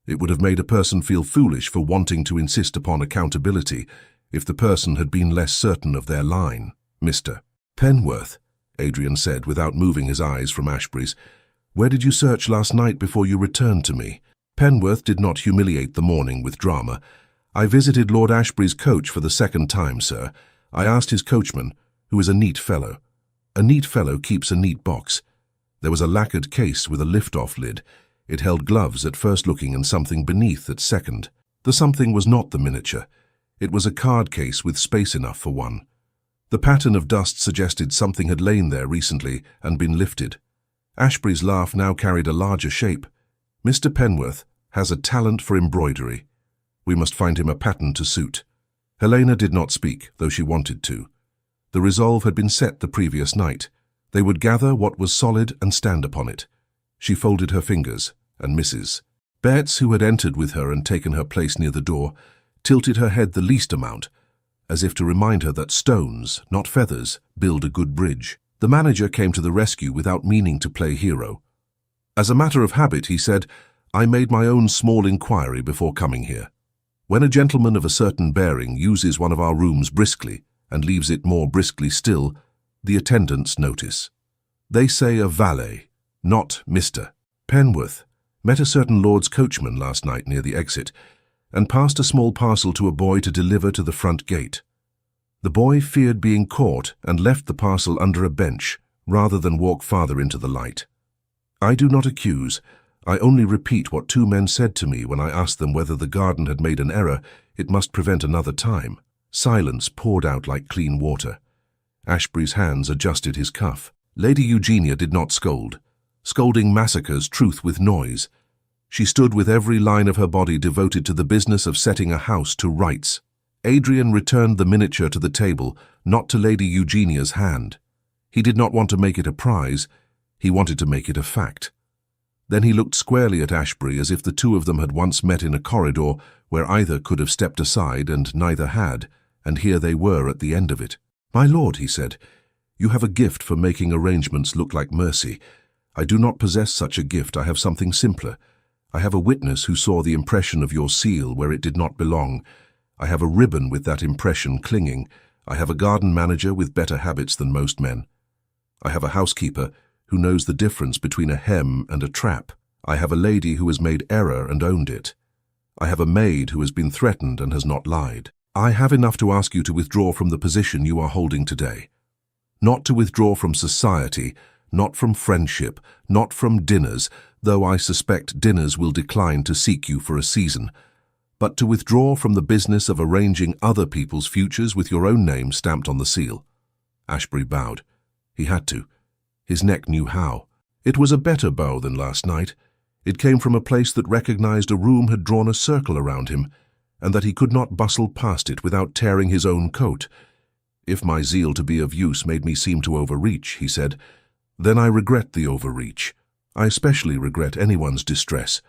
It would have made a person feel foolish for wanting to insist upon accountability if the person had been less certain of their line. "Mr. Penworth," Adrian said without moving his eyes from Ashbury's, "where did you search last night before you returned to me?" Penworth did not humiliate the morning with drama. "I visited Lord Ashbury's coach for the second time, sir. I asked his coachman, who is a neat fellow. A neat fellow keeps a neat box. There was a lacquered case with a lift-off lid. It held gloves at first looking and something beneath at second. The something was not the miniature. It was a card case with space enough for one. The pattern of dust suggested something had lain there recently and been lifted." Ashbury's laugh now carried a larger shape. "Mr. Penworth has a talent for embroidery. We must find him a pattern to suit." Helena did not speak, though she wanted to. The resolve had been set the previous night. They would gather what was solid and stand upon it. She folded her fingers, and Mrs. Betts, who had entered with her and taken her place near the door, tilted her head the least amount, as if to remind her that stones, not feathers, build a good bridge. The manager came to the rescue without meaning to play hero. "As a matter of habit," he said, "I made my own small inquiry before coming here. When a gentleman of a certain bearing uses one of our rooms briskly and leaves it more briskly still, the attendants notice. They say a valet, not Mr. Penworth met a certain lord's coachman last night near the exit and passed a small parcel to a boy to deliver to the front gate. The boy feared being caught and left the parcel under a bench rather than walk farther into the light. I do not accuse. I only repeat what two men said to me when I asked them whether the garden had made an error it must prevent another time." Silence poured out like clean water. Ashbury's hands adjusted his cuff. Lady Eugenia did not scold. Scolding massacres truth with noise. She stood with every line of her body devoted to the business of setting a house to rights. Adrian returned the miniature to the table, not to Lady Eugenia's hand. He did not want to make it a prize. He wanted to make it a fact. Then he looked squarely at Ashbury as if the two of them had once met in a corridor where either could have stepped aside and neither had, and here they were at the end of it. "My lord," he said, "you have a gift for making arrangements look like mercy. I do not possess such a gift. I have something simpler. I have a witness who saw the impression of your seal where it did not belong. I have a ribbon with that impression clinging. I have a garden manager with better habits than most men. I have a housekeeper who knows the difference between a hem and a trap. I have a lady who has made error and owned it. I have a maid who has been threatened and has not lied. I have enough to ask you to withdraw from the position you are holding today. Not to withdraw from society, not from friendship, not from dinners, though I suspect dinners will decline to seek you for a season, but to withdraw from the business of arranging other people's futures with your own name stamped on the seal." Ashbury bowed. He had to. His neck knew how. It was a better bow than last night. It came from a place that recognized a room had drawn a circle around him, and that he could not bustle past it without tearing his own coat. "If my zeal to be of use made me seem to overreach," he said, "then I regret the overreach. I especially regret anyone's distress.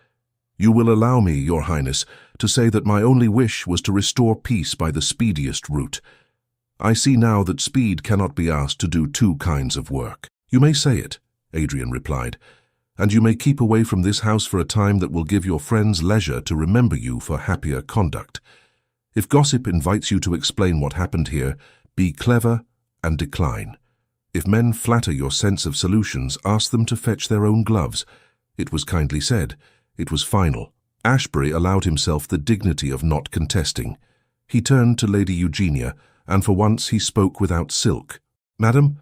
You will allow me, Your Highness, to say that my only wish was to restore peace by the speediest route. I see now that speed cannot be asked to do two kinds of work." "You may say it," Adrian replied, "and you may keep away from this house for a time that will give your friends leisure to remember you for happier conduct. If gossip invites you to explain what happened here, be clever and decline. If men flatter your sense of solutions, ask them to fetch their own gloves. It was kindly said. It was final. Ashbury allowed himself the dignity of not contesting. He turned to Lady Eugenia, and for once he spoke without silk. "Madam,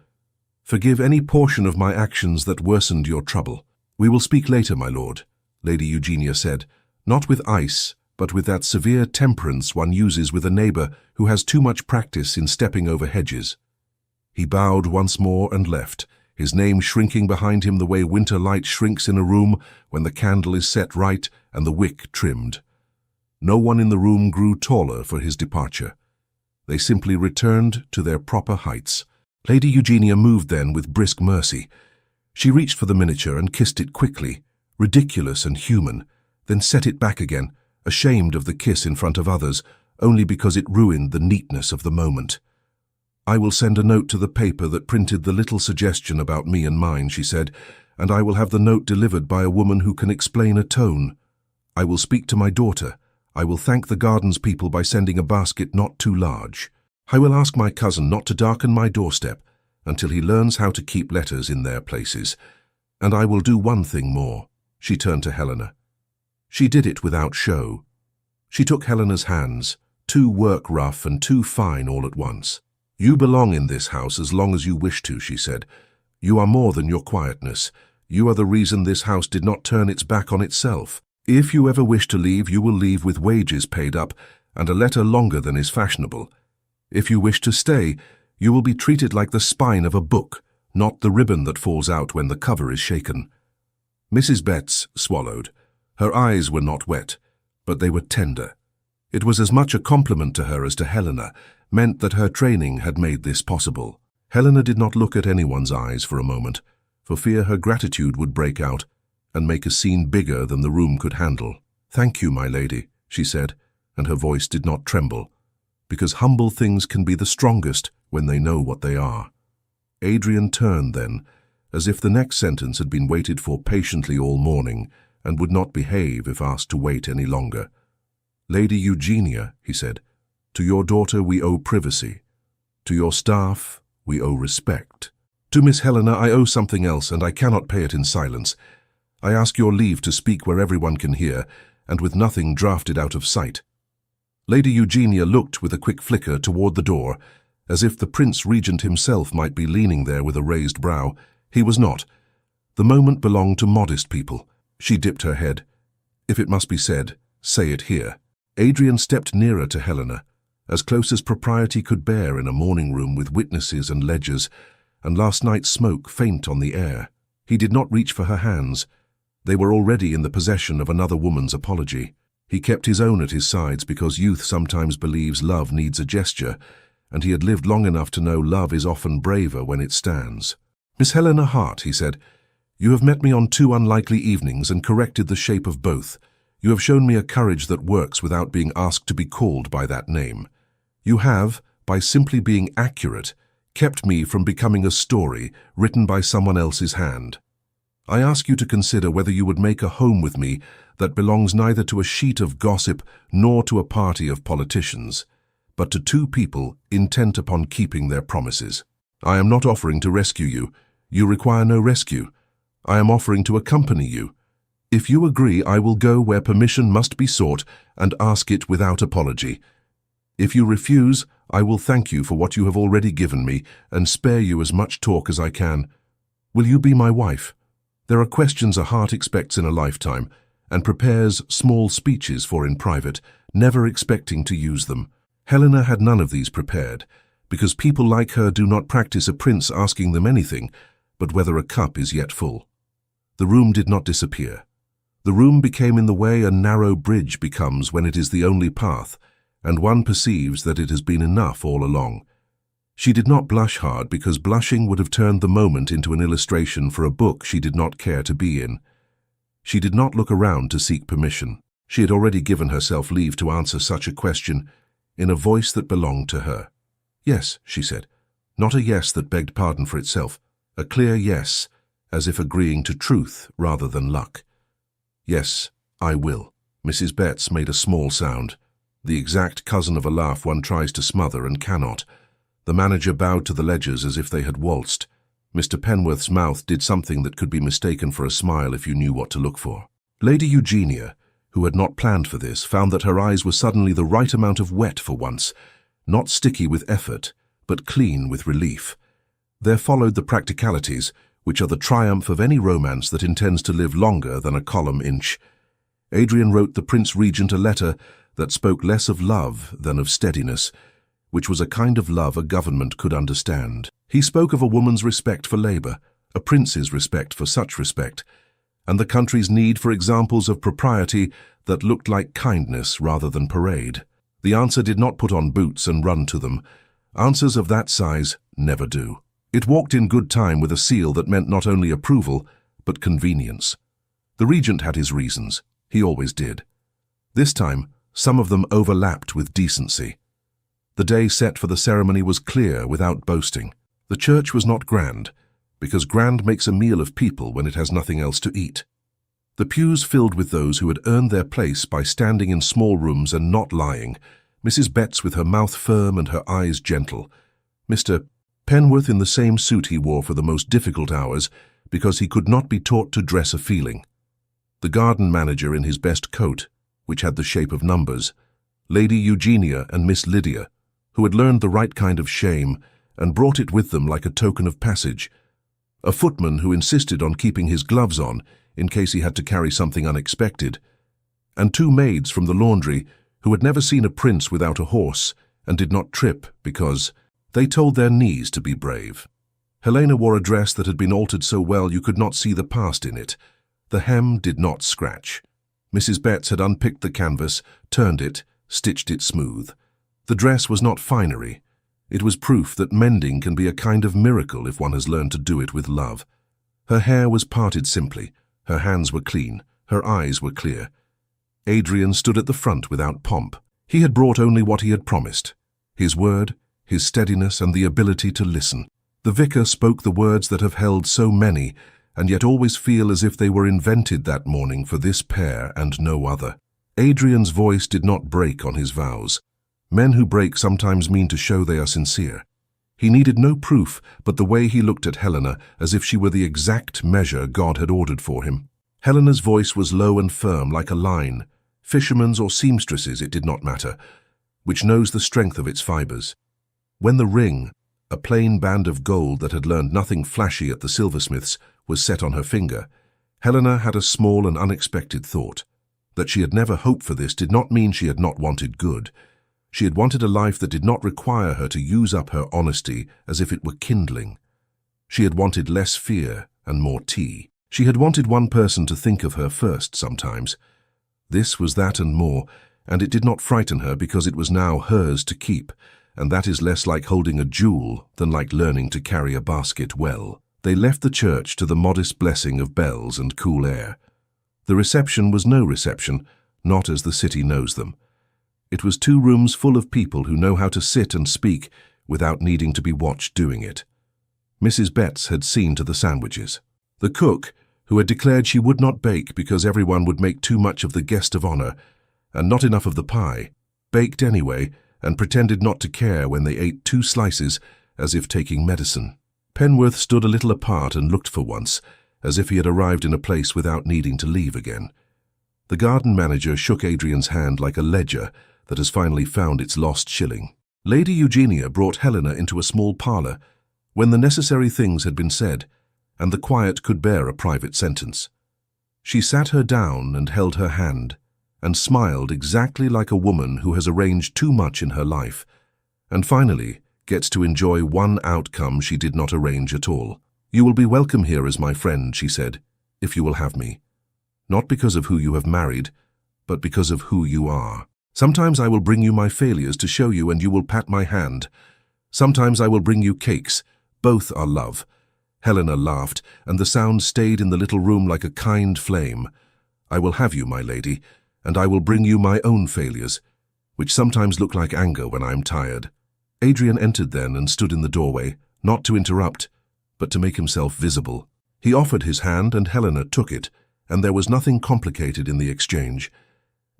forgive any portion of my actions that worsened your trouble." "We will speak later, my lord," Lady Eugenia said, not with ice, but with that severe temperance one uses with a neighbour who has too much practice in stepping over hedges. He bowed once more and left, his name shrinking behind him the way winter light shrinks in a room when the candle is set right and the wick trimmed. No one in the room grew taller for his departure. They simply returned to their proper heights. Lady Eugenia moved then with brisk mercy. She reached for the miniature and kissed it quickly, ridiculous and human, then set it back again, ashamed of the kiss in front of others, only because it ruined the neatness of the moment. "I will send a note to the paper that printed the little suggestion about me and mine," she said, "and I will have the note delivered by a woman who can explain a tone. I will speak to my daughter. I will thank the gardens people by sending a basket not too large. I will ask my cousin not to darken my doorstep until he learns how to keep letters in their places. And I will do one thing more." She turned to Helena. She did it without show. She took Helena's hands, too work-rough and too fine all at once. "You belong in this house as long as you wish to," she said. "You are more than your quietness. You are the reason this house did not turn its back on itself. If you ever wish to leave, you will leave with wages paid up and a letter longer than is fashionable. If you wish to stay, you will be treated like the spine of a book, not the ribbon that falls out when the cover is shaken." Mrs. Betts swallowed. Her eyes were not wet, but they were tender. It was as much a compliment to her as to Helena, meant that her training had made this possible. Helena did not look at anyone's eyes for a moment, for fear her gratitude would break out and make a scene bigger than the room could handle. "Thank you, my lady," she said, and her voice did not tremble, because humble things can be the strongest when they know what they are. Adrian turned then, as if the next sentence had been waited for patiently all morning, and would not behave if asked to wait any longer. "Lady Eugenia," he said, "to your daughter we owe privacy. To your staff we owe respect. To Miss Helena I owe something else, and I cannot pay it in silence. I ask your leave to speak where everyone can hear, and with nothing drafted out of sight." Lady Eugenia looked with a quick flicker toward the door, as if the Prince Regent himself might be leaning there with a raised brow. He was not. The moment belonged to modest people. She dipped her head. "If it must be said, say it here." Adrian stepped nearer to Helena, as close as propriety could bear in a morning room with witnesses and ledgers, and last night's smoke faint on the air. He did not reach for her hands. They were already in the possession of another woman's apology. He kept his own at his sides because youth sometimes believes love needs a gesture, and he had lived long enough to know love is often braver when it stands. "Miss Helena Hart," he said, "you have met me on 2 unlikely evenings and corrected the shape of both. You have shown me a courage that works without being asked to be called by that name. You have, by simply being accurate, kept me from becoming a story written by someone else's hand. I ask you to consider whether you would make a home with me that belongs neither to a sheet of gossip nor to a party of politicians, but to 2 people intent upon keeping their promises. I am not offering to rescue you. You require no rescue. I am offering to accompany you. If you agree, I will go where permission must be sought and ask it without apology. If you refuse, I will thank you for what you have already given me and spare you as much talk as I can. Will you be my wife? There are questions a heart expects in a lifetime and prepares small speeches for in private, never expecting to use them. Helena had none of these prepared, because people like her do not practice a prince asking them anything, but whether a cup is yet full. The room did not disappear. The room became in the way a narrow bridge becomes when it is the only path, and one perceives that it has been enough all along. She did not blush hard because blushing would have turned the moment into an illustration for a book she did not care to be in. She did not look around to seek permission. She had already given herself leave to answer such a question in a voice that belonged to her. "Yes," she said, not a yes that begged pardon for itself, a clear yes, as if agreeing to truth rather than luck. "Yes, I will." Mrs. Betts made a small sound, the exact cousin of a laugh one tries to smother and cannot. The manager bowed to the ledgers as if they had waltzed. Mr. Penworth's mouth did something that could be mistaken for a smile if you knew what to look for. Lady Eugenia, who had not planned for this, found that her eyes were suddenly the right amount of wet for once, not sticky with effort, but clean with relief. There followed the practicalities, which are the triumph of any romance that intends to live longer than a column inch. Adrian wrote the Prince Regent a letter that spoke less of love than of steadiness, which was a kind of love a government could understand. He spoke of a woman's respect for labour, a prince's respect for such respect, and the country's need for examples of propriety that looked like kindness rather than parade. The answer did not put on boots and run to them. Answers of that size never do. It walked in good time with a seal that meant not only approval, but convenience. The regent had his reasons. He always did. This time, some of them overlapped with decency. The day set for the ceremony was clear without boasting. The church was not grand, because grand makes a meal of people when it has nothing else to eat. The pews filled with those who had earned their place by standing in small rooms and not lying, Mrs. Betts with her mouth firm and her eyes gentle, Mr. Penworth in the same suit he wore for the most difficult hours because he could not be taught to dress a feeling, the garden manager in his best coat, which had the shape of numbers, Lady Eugenia and Miss Lydia, who had learned the right kind of shame and brought it with them like a token of passage, a footman who insisted on keeping his gloves on in case he had to carry something unexpected, and two maids from the laundry who had never seen a prince without a horse and did not trip because they told their knees to be brave. Helena wore a dress that had been altered so well you could not see the past in it. The hem did not scratch. Mrs. Betts had unpicked the canvas, turned it, stitched it smooth. The dress was not finery. It was proof that mending can be a kind of miracle if one has learned to do it with love. Her hair was parted simply, her hands were clean, her eyes were clear. Adrian stood at the front without pomp. He had brought only what he had promised, his word, his steadiness, and the ability to listen. The vicar spoke the words that have held so many, and yet always feel as if they were invented that morning for this pair and no other. Adrian's voice did not break on his vows. Men who break sometimes mean to show they are sincere. He needed no proof but the way he looked at Helena as if she were the exact measure God had ordered for him. Helena's voice was low and firm like a line, fisherman's or seamstress's, it did not matter, which knows the strength of its fibers. When the ring, a plain band of gold that had learned nothing flashy at the silversmith's, was set on her finger, Helena had a small and unexpected thought. That she had never hoped for this did not mean she had not wanted good. She had wanted a life that did not require her to use up her honesty as if it were kindling. She had wanted less fear and more tea. She had wanted one person to think of her first sometimes. This was that and more, and it did not frighten her because it was now hers to keep, and that is less like holding a jewel than like learning to carry a basket well. They left the church to the modest blessing of bells and cool air. The reception was no reception, not as the city knows them. It was 2 rooms full of people who know how to sit and speak without needing to be watched doing it. Mrs. Betts had seen to the sandwiches. The cook, who had declared she would not bake because everyone would make too much of the guest of honor and not enough of the pie, baked anyway and pretended not to care when they ate 2 slices as if taking medicine. Penworth stood a little apart and looked for once, as if he had arrived in a place without needing to leave again. The garden manager shook Adrian's hand like a ledger that has finally found its lost shilling. Lady Eugenia brought Helena into a small parlour when the necessary things had been said, and the quiet could bear a private sentence. She sat her down and held her hand, and smiled exactly like a woman who has arranged too much in her life, and finally gets to enjoy one outcome she did not arrange at all. "You will be welcome here as my friend," she said, "if you will have me. Not because of who you have married, but because of who you are. Sometimes I will bring you my failures to show you and you will pat my hand. Sometimes I will bring you cakes. Both are love." Helena laughed, and the sound stayed in the little room like a kind flame. "I will have you, my lady, and I will bring you my own failures, which sometimes look like anger when I am tired." Adrian entered then and stood in the doorway, not to interrupt, but to make himself visible. He offered his hand and Helena took it, and there was nothing complicated in the exchange.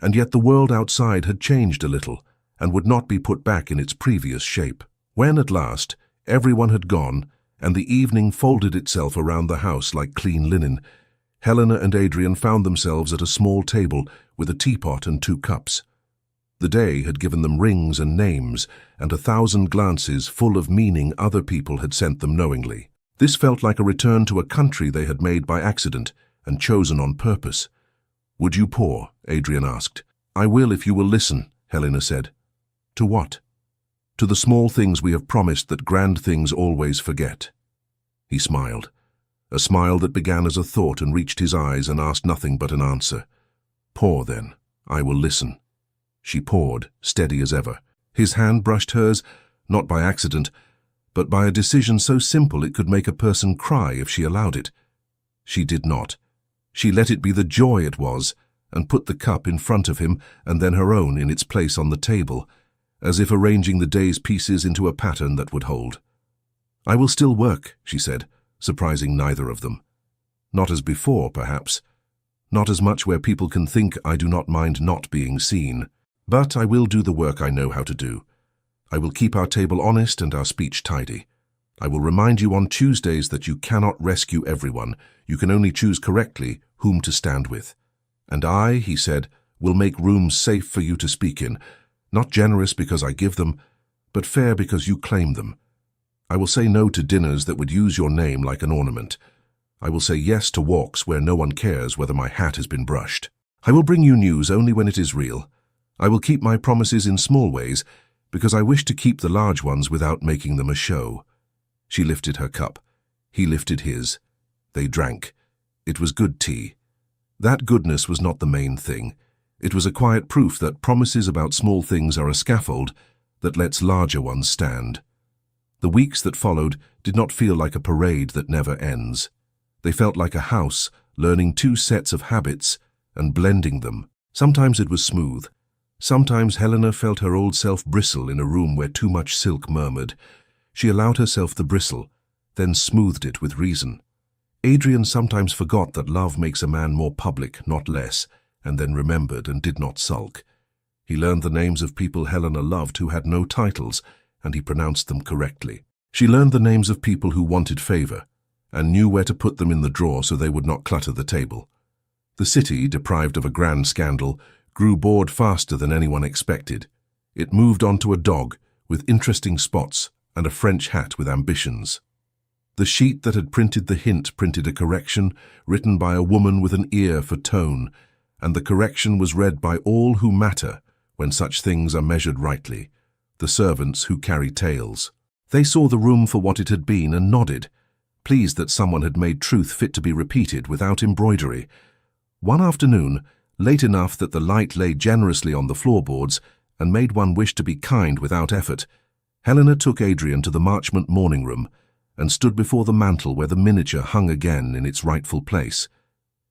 And yet the world outside had changed a little, and would not be put back in its previous shape. When, at last, everyone had gone, and the evening folded itself around the house like clean linen. Helena and Adrian found themselves at a small table with a teapot and 2 cups. The day had given them rings and names and 1,000 glances full of meaning other people had sent them knowingly. This felt like a return to a country they had made by accident and chosen on purpose. "Would you pour?" Adrian asked. "I will if you will listen," Helena said. "To what?" "To the small things we have promised that grand things always forget." He smiled, a smile that began as a thought and reached his eyes and asked nothing but an answer. "Pour, then. I will listen." She poured, steady as ever. His hand brushed hers, not by accident, but by a decision so simple it could make a person cry if she allowed it. She did not. She let it be the joy it was, and put the cup in front of him and then her own in its place on the table, as if arranging the day's pieces into a pattern that would hold. "I will still work," she said, surprising neither of them. Not as before, perhaps. Not as much where people can think I do not mind not being seen. But I will do the work I know how to do. I will keep our table honest and our speech tidy. I will remind you on Tuesdays that you cannot rescue everyone. You can only choose correctly whom to stand with. And I, he said, will make rooms safe for you to speak in, not generous because I give them, but fair because you claim them. I will say no to dinners that would use your name like an ornament. I will say yes to walks where no one cares whether my hat has been brushed. I will bring you news only when it is real. I will keep my promises in small ways, because I wish to keep the large ones without making them a show. She lifted her cup. He lifted his. They drank. It was good tea. That goodness was not the main thing. It was a quiet proof that promises about small things are a scaffold that lets larger ones stand. The weeks that followed did not feel like a parade that never ends. They felt like a house, learning 2 sets of habits and blending them. Sometimes it was smooth. Sometimes Helena felt her old self bristle in a room where too much silk murmured. She allowed herself the bristle, then smoothed it with reason. Adrian sometimes forgot that love makes a man more public, not less, and then remembered and did not sulk. He learned the names of people Helena loved who had no titles, and he pronounced them correctly. She learned the names of people who wanted favor, and knew where to put them in the drawer so they would not clutter the table. The city, deprived of a grand scandal, grew bored faster than anyone expected. It moved on to a dog with interesting spots and a French hat with ambitions. The sheet that had printed the hint printed a correction written by a woman with an ear for tone, and the correction was read by all who matter when such things are measured rightly, the servants who carry tales. They saw the room for what it had been and nodded, pleased that someone had made truth fit to be repeated without embroidery. One afternoon, late enough that the light lay generously on the floorboards and made one wish to be kind without effort, Helena took Adrian to the Marchmont morning room and stood before the mantel where the miniature hung again in its rightful place.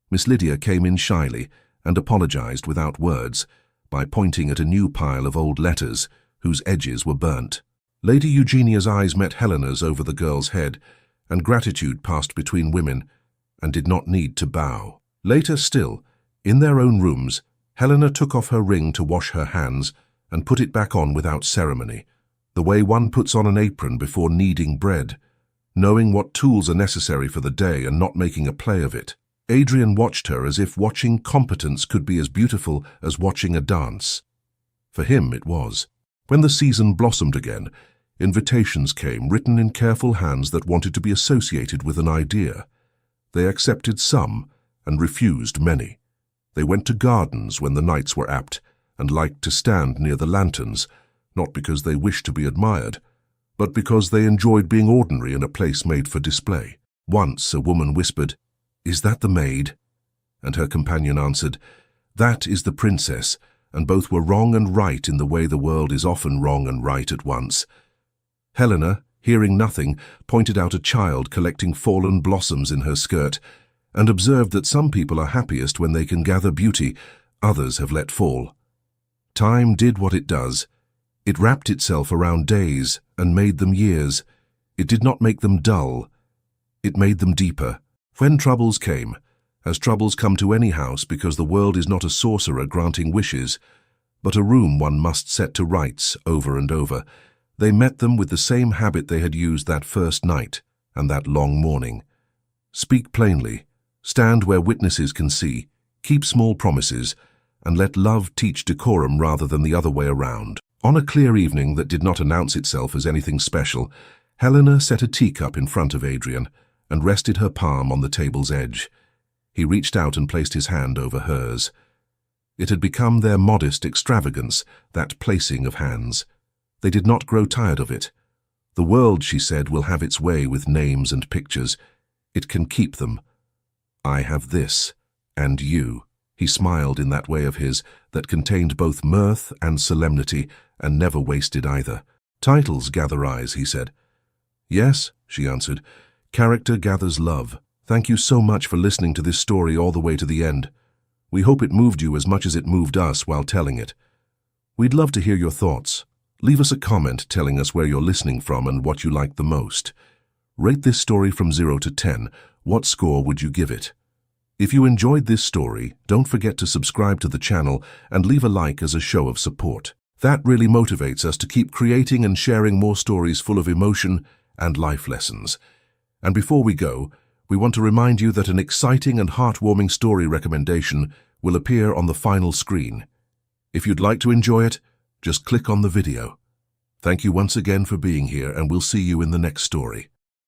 Miss Lydia came in shyly and apologized without words by pointing at a new pile of old letters whose edges were burnt. Lady Eugenia's eyes met Helena's over the girl's head, and gratitude passed between women and did not need to bow. Later still, in their own rooms, Helena took off her ring to wash her hands and put it back on without ceremony, the way one puts on an apron before kneading bread, knowing what tools are necessary for the day and not making a play of it. Adrian watched her as if watching competence could be as beautiful as watching a dance. For him it was. When the season blossomed again, invitations came written in careful hands that wanted to be associated with an idea. They accepted some and refused many. They went to gardens when the nights were apt and liked to stand near the lanterns, not because they wished to be admired, but because they enjoyed being ordinary in a place made for display. Once a woman whispered, "Is that the maid?" And her companion answered, "That is the princess," and both were wrong and right in the way the world is often wrong and right at once. Helena, hearing nothing, pointed out a child collecting fallen blossoms in her skirt, and observed that some people are happiest when they can gather beauty, others have let fall. Time did what it does. It wrapped itself around days and made them years. It did not make them dull. It made them deeper. When troubles came, as troubles come to any house because the world is not a sorcerer granting wishes, but a room one must set to rights over and over, they met them with the same habit they had used that first night, and that long morning. Speak plainly, stand where witnesses can see, keep small promises, and let love teach decorum rather than the other way around. On a clear evening that did not announce itself as anything special, Helena set a teacup in front of Adrian and rested her palm on the table's edge. He reached out and placed his hand over hers. It had become their modest extravagance, that placing of hands. They did not grow tired of it. The world, she said, will have its way with names and pictures. It can keep them. I have this, and you. He smiled in that way of his that contained both mirth and solemnity, and never wasted either. Titles gather eyes, he said. Yes, she answered. Character gathers love. Thank you so much for listening to this story all the way to the end. We hope it moved you as much as it moved us while telling it. We'd love to hear your thoughts. Leave us a comment telling us where you're listening from and what you liked the most. Rate this story from 0 to 10. What score would you give it? If you enjoyed this story, don't forget to subscribe to the channel and leave a like as a show of support. That really motivates us to keep creating and sharing more stories full of emotion and life lessons. And before we go, we want to remind you that an exciting and heartwarming story recommendation will appear on the final screen. If you'd like to enjoy it, just click on the video. Thank you once again for being here, and we'll see you in the next story.